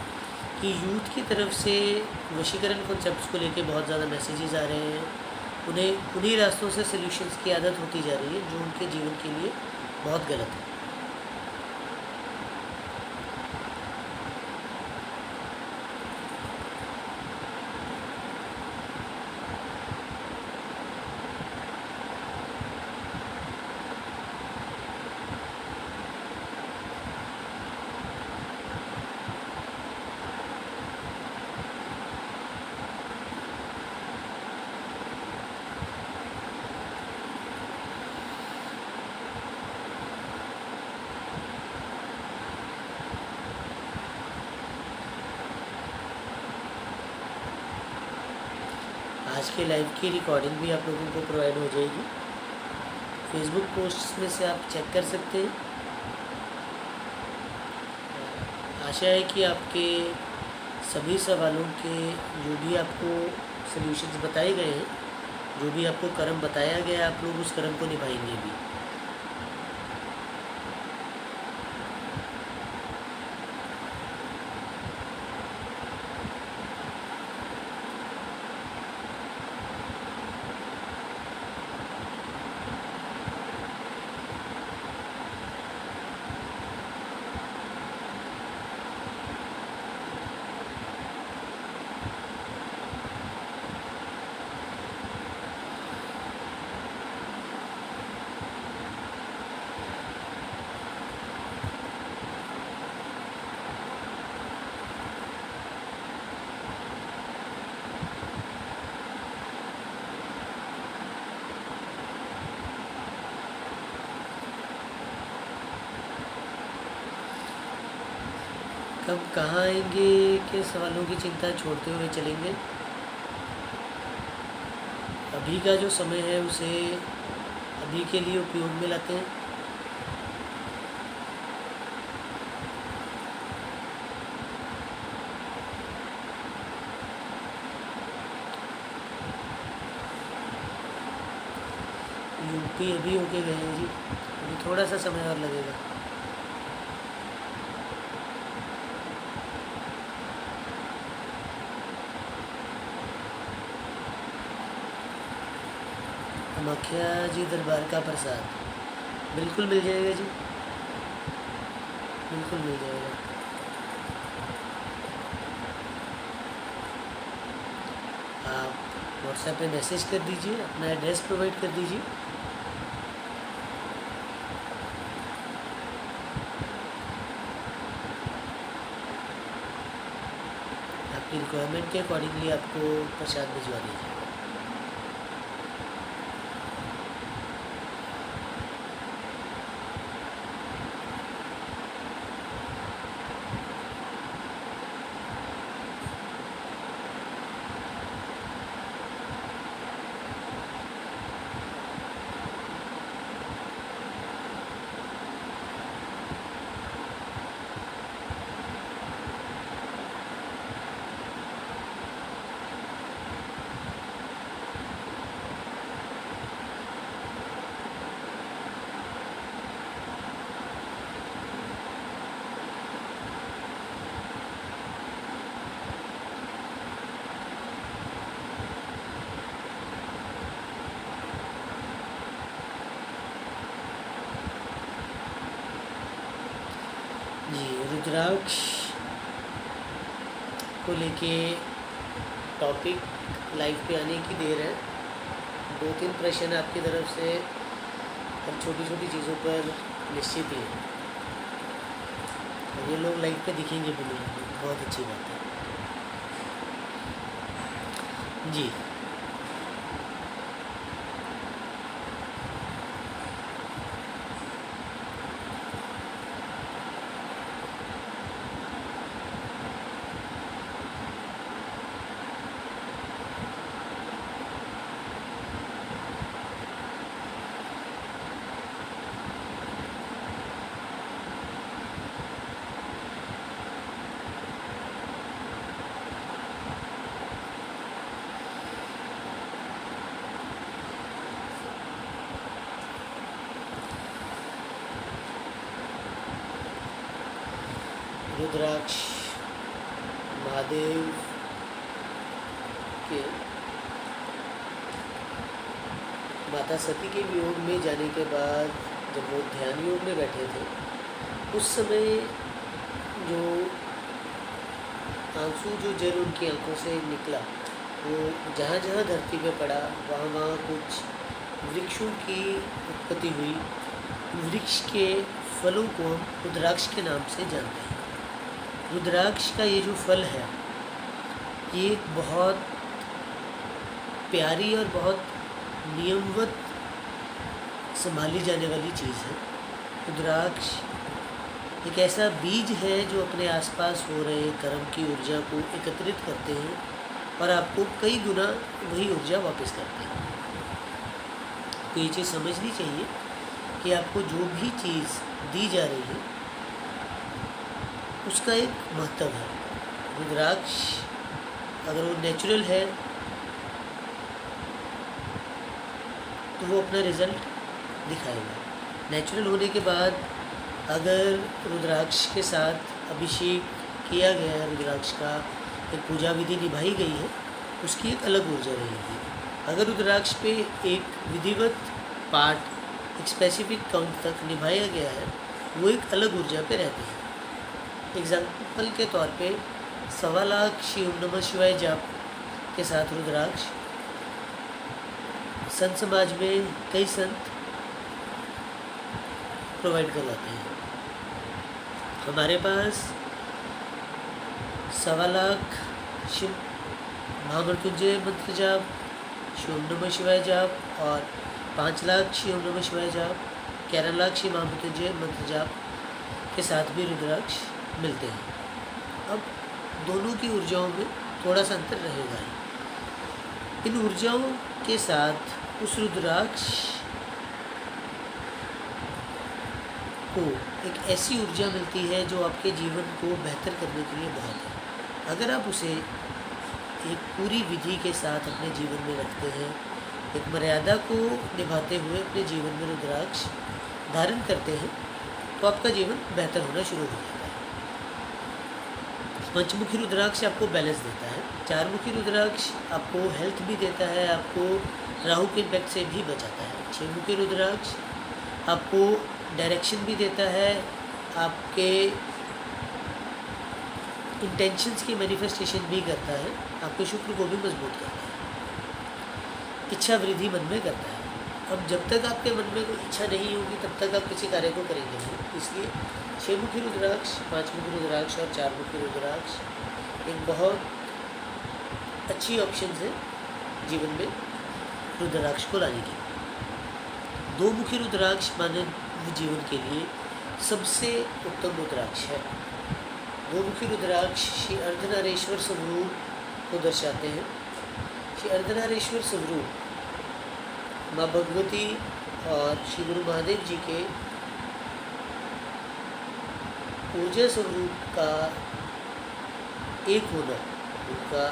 कि यूथ की तरफ से वशीकरण कॉन्सेप्ट्स को लेके बहुत ज़्यादा मैसेजेस आ रहे हैं। उन्हें उन्हीं रास्तों से सॉल्यूशंस की आदत होती जा रही है जो उनके जीवन के लिए बहुत गलत है। आज के लाइव की रिकॉर्डिंग भी आप लोगों को प्रोवाइड हो जाएगी। फेसबुक पोस्ट्स में से आप चेक कर सकते हैं। आशा है कि आपके सभी सवालों के जो भी आपको सॉल्यूशंस बताए गए हैं, जो भी आपको कर्म बताया गया है, आप लोग उस कर्म को निभाएंगे भी। कब कहाँ आएंगे के सवालों की चिंता छोड़ते हुए चलेंगे। अभी का जो समय है उसे अभी के लिए उपयोग में लाते हैं। यूपी अभी होके गए हैं जी, अभी थोड़ा सा समय और लगेगा। कामाख्या जी दरबार का प्रसाद बिल्कुल मिल जाएगा जी, बिल्कुल मिल जाएगा। आप व्हाट्सएप पे मैसेज कर दीजिए, अपना एड्रेस प्रोवाइड कर दीजिए। आपकी रिक्वायरमेंट के अकॉर्डिंगली आपको प्रसाद भिजवा दीजिए। जी, रुद्राक्ष को लेके टॉपिक लाइव पे आने की देर है। 2-3 प्रश्न आपकी तरफ से और छोटी छोटी चीज़ों पर निश्चित ही है, और ये लोग लाइव पे दिखेंगे भी नहीं, बहुत अच्छी बात है जी। रुद्राक्ष महादेव के माता सती के वियोग में जाने के बाद जब वो ध्यान योग में बैठे थे, उस समय जो आंसू जो जल उनकी आंखों से निकला, वो जहाँ जहाँ धरती पे पड़ा वहाँ वहाँ कुछ वृक्षों की उत्पत्ति हुई। वृक्ष के फलों को हम रुद्राक्ष के नाम से जानते हैं। रुद्राक्ष का ये जो फल है, ये बहुत प्यारी और बहुत नियमवत संभाली जाने वाली चीज़ है। रुद्राक्ष एक ऐसा बीज है जो अपने आसपास हो रहे कर्म की ऊर्जा को एकत्रित करते हैं और आपको कई गुना वही ऊर्जा वापस करते हैं। तो ये चीज़ समझनी चाहिए कि आपको जो भी चीज़ दी जा रही है उसका एक महत्व है। रुद्राक्ष अगर वो नेचुरल है तो वो अपना रिज़ल्ट दिखाएगा। नेचुरल होने के बाद अगर रुद्राक्ष के साथ अभिषेक किया गया है, रुद्राक्ष का एक पूजा विधि निभाई गई है, उसकी एक अलग ऊर्जा रहेगी। अगर रुद्राक्ष पे एक विधिवत पाठ एक स्पेसिफिक काउंट तक निभाया गया है, वो एक अलग ऊर्जा पे रहती है। एग्जाम्पल के तौर पे 1.25 लाख श्री ओम नमः शिवाय जाप के साथ रुद्राक्ष संत समाज में कई संत प्रोवाइड करवाते हैं। हमारे पास 1.25 लाख शिव महामृत्युंजय मंत्र जाप, श्री ओम नमः शिवाय जाप और 5 लाख श्री ओम नमः शिवाय जाप, 11 लाख श्री महामृत्युंजय मंत्र जाप के साथ भी रुद्राक्ष मिलते हैं। अब दोनों की ऊर्जाओं में थोड़ा सा अंतर रहेगा ही। इन ऊर्जाओं के साथ उस रुद्राक्ष को एक ऐसी ऊर्जा मिलती है जो आपके जीवन को बेहतर करने के लिए बहुत है। अगर आप उसे एक पूरी विधि के साथ अपने जीवन में रखते हैं, एक मर्यादा को निभाते हुए अपने जीवन में रुद्राक्ष धारण करते हैं तो आपका जीवन बेहतर होना शुरू हो जाता है। पंचमुखी रुद्राक्ष आपको बैलेंस देता है। चारमुखी रुद्राक्ष आपको हेल्थ भी देता है, आपको राहु के इम्पैक्ट से भी बचाता है। छमुखी रुद्राक्ष आपको डायरेक्शन भी देता है, आपके इंटेंशंस की मैनिफेस्टेशन भी करता है, आपके शुक्र को भी मजबूत करता है, इच्छा वृद्धि मन में करता है। अब जब तक आपके मन में कोई इच्छा नहीं होगी तब तक आप किसी कार्य को करेंगे नहीं। इसलिए छमुखी रुद्राक्ष, पांचमुखी रुद्राक्ष और चारमुखी रुद्राक्ष एक बहुत अच्छी ऑप्शन है जीवन में रुद्राक्ष को लाने की। दो मुखी रुद्राक्ष मानव जीवन के लिए सबसे उत्तम रुद्राक्ष है। दो मुखी रुद्राक्ष श्री अर्धनारीश्वर स्वरूप को दर्शाते हैं। श्री अर्धनारीश्वर स्वरूप माँ भगवती और श्री गुरु महादेव जी के ऊर्जा स्वरूप का एक होना, उनका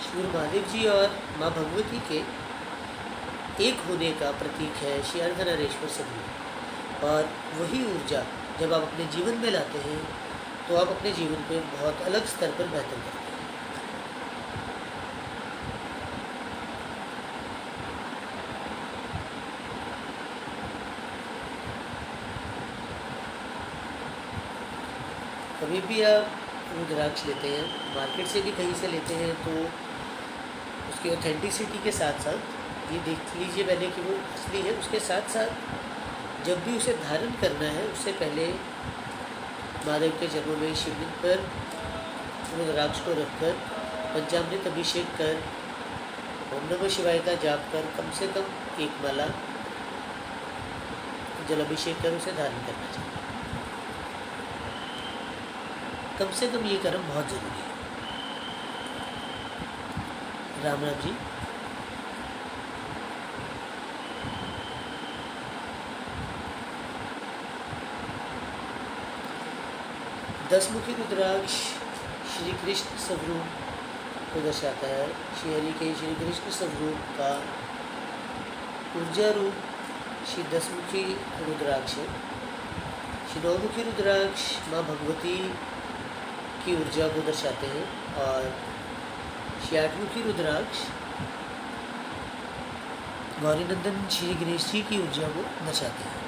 श्री गुरु महादेव जी और माँ भगवती के एक होने का प्रतीक है श्री अर्धनारीश्वर स्वरूप। और वही ऊर्जा जब आप अपने जीवन में लाते हैं तो आप अपने जीवन पे बहुत अलग स्तर पर बेहतर करते हैं। कभी भी आप रुद्राक्ष लेते हैं, मार्केट से भी कहीं से लेते हैं, तो उसकी ऑथेंटिसिटी के साथ साथ ये देख लीजिए पहले कि वो असली है। उसके साथ साथ जब भी उसे धारण करना है उससे पहले महादेव के चरणों में शिवलिंग पर रुद्राक्ष को रखकर पंचामृत अभिषेक कर ओम नमः शिवाय का जाप कर कम से कम एक माला जल अभिषेक कर उसे धारण करना चाहिए। कम से कम ये कर्म बहुत जरूरी है। राम राम जी। दसमुखी रुद्राक्ष श्री कृष्ण स्वरूप को दर्शाता है। श्री हरि के श्री कृष्ण स्वरूप का ऊर्जा रूप श्री दसमुखी रुद्राक्ष है। श्री नौमुखी रुद्राक्ष माँ भगवती की ऊर्जा को दर्शाते हैं और श्री आठमुखी रुद्राक्ष गौरीनंदन श्री गणेश जी की ऊर्जा को दर्शाते हैं।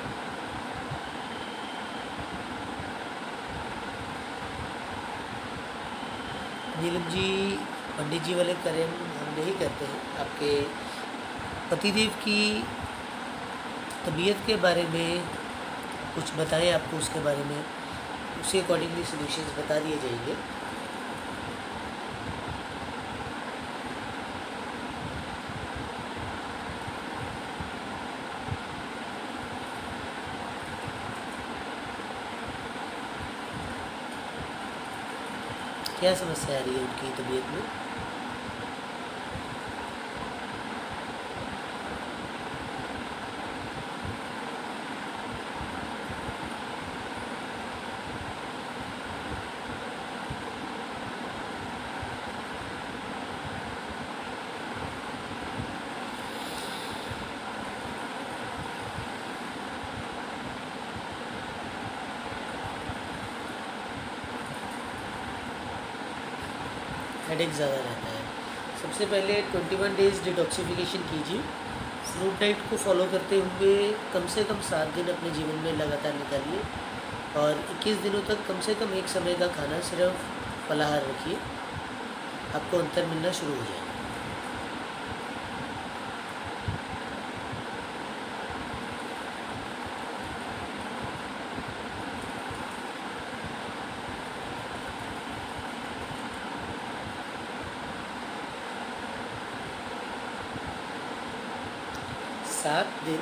नीलम जी, पंडित जी वाले कर्म हम नहीं करते हैं। आपके पतिदेव की तबीयत के बारे में कुछ बताएं, आपको उसके बारे में, उसी अकॉर्डिंगली सॉल्यूशंस बता दिए जाएंगे। क्या समस्या आ रही है उनकी तबीयत में? हेडेक ज़्यादा रहता है। सबसे पहले 21 डेज़ डिटॉक्सिफिकेशन कीजिए। फ्रूट डाइट को फॉलो करते हुए कम से कम 7 दिन अपने जीवन में लगातार निकालिए और 21 दिनों तक कम से कम एक समय का खाना सिर्फ फलाहार रखिए। आपको अंतर मिलना शुरू हो जाएगा। सात दिन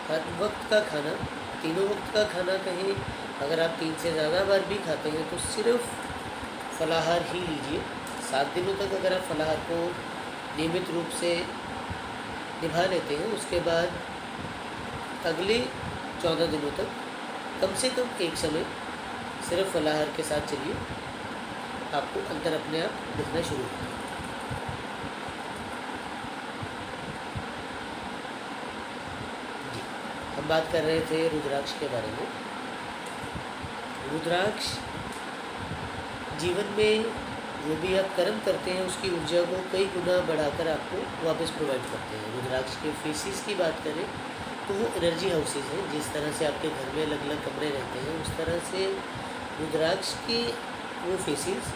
हर वक्त का खाना, तीनों वक्त का खाना कहें, अगर आप 3 से ज़्यादा बार भी खाते हैं तो सिर्फ फलाहार ही लीजिए। 7 दिनों तक अगर आप फलाहार को नियमित रूप से निभा लेते हैं, उसके बाद अगले 14 दिनों तक कम से कम एक समय सिर्फ फलाहार के साथ चलिए। आपको अंतर अपने आप दिखना शुरू होगा। हम बात कर रहे थे रुद्राक्ष के बारे में। रुद्राक्ष जीवन में जो भी आप कर्म करते हैं उसकी ऊर्जा को कई गुना बढ़ाकर आपको वापस प्रोवाइड करते हैं। रुद्राक्ष के फेसिस की बात करें तो वो एनर्जी हाउसेज हैं। जिस तरह से आपके घर में अलग अलग कमरे रहते हैं, उस तरह से रुद्राक्ष के वो फेसिस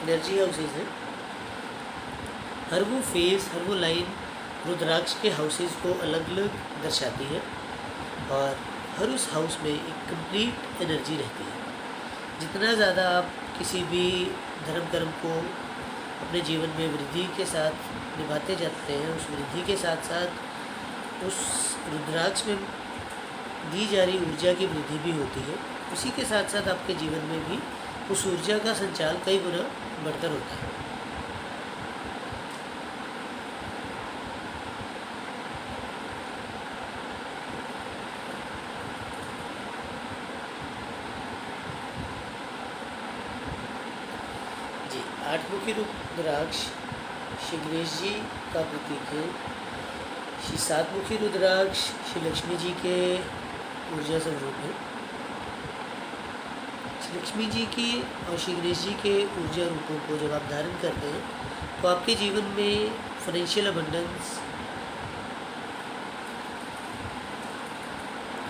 एनर्जी हाउसेज हैं। हर वो फेस, हर वो लाइन रुद्राक्ष के हाउसेज को अलग अलग दर्शाती है और हर उस हाउस में एक कंप्लीट एनर्जी रहती है। जितना ज़्यादा आप किसी भी धर्म कर्म को अपने जीवन में वृद्धि के साथ निभाते जाते हैं, उस वृद्धि के साथ साथ उस रुद्राक्ष में दी जा रही ऊर्जा की वृद्धि भी होती है। उसी के साथ साथ आपके जीवन में भी उस ऊर्जा का संचार कई गुना बढ़कर होता है। जी, आठमुखी रुद्राक्ष श्री गणेश जी का प्रतीक है। श्री सातमुखी रुद्राक्ष श्री लक्ष्मी जी के ऊर्जा स्वरूप है। श्री लक्ष्मी जी की और श्री गणेश जी के ऊर्जा रूपों को जब आप धारण करते हैं तो आपके जीवन में फाइनेंशियल अबंडेंस,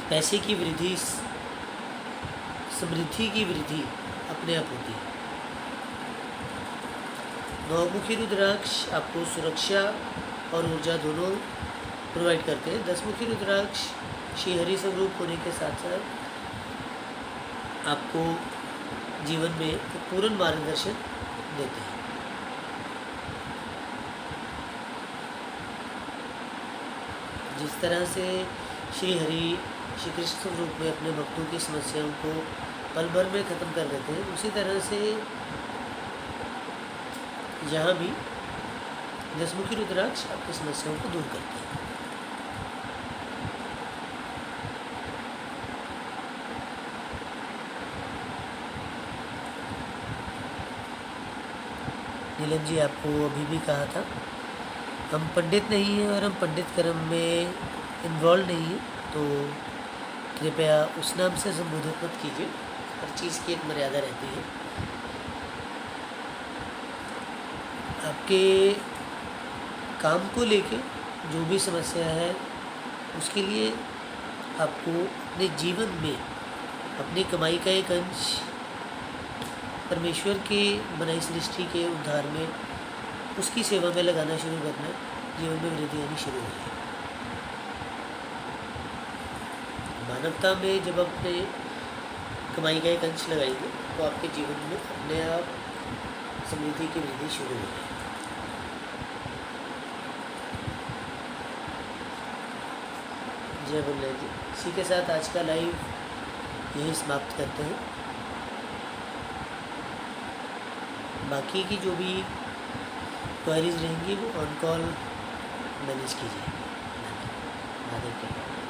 पैसे की वृद्धि, समृद्धि की वृद्धि अपने आप होती है। नौमुखी रुद्राक्ष आपको सुरक्षा और ऊर्जा दोनों प्रोवाइड करते हैं। दसमुखी रुद्राक्ष श्री हरि स्वरूप होने के साथ साथ आपको जीवन में पूर्ण मार्गदर्शन देते हैं। जिस तरह से श्री हरि श्री कृष्ण स्वरूप में अपने भक्तों की समस्याओं को पल भर में ख़त्म कर देते हैं, उसी तरह से यहाँ भी दसमुखी रुद्राक्ष आपकी समस्याओं को दूर करते हैं। नीलम जी, आपको अभी भी कहा था हम पंडित नहीं हैं और हम पंडित कर्म में इन्वॉल्व नहीं हैं, तो कृपया उस नाम से संबोधित मत कीजिए। हर चीज़ की एक मर्यादा रहती है। आपके काम को लेके जो भी समस्या है उसके लिए आपको अपने जीवन में अपनी कमाई का एक अंश परमेश्वर के बनाई सृष्टि के उद्धार में, उसकी सेवा में लगाना शुरू करना, जीवन में वृद्धि आनी शुरू होगी। मानवता में जब अपने कमाई का एक अंश लगाएंगे तो आपके जीवन में अपने आप समृद्धि की वृद्धि शुरू होगी। जय बोले जी। इसी के साथ आज का लाइव यही समाप्त करते हैं। बाकी की जो भी क्वेरीज रहेंगी वो ऑन कॉल मैनेज कीजिए। धन्यवाद।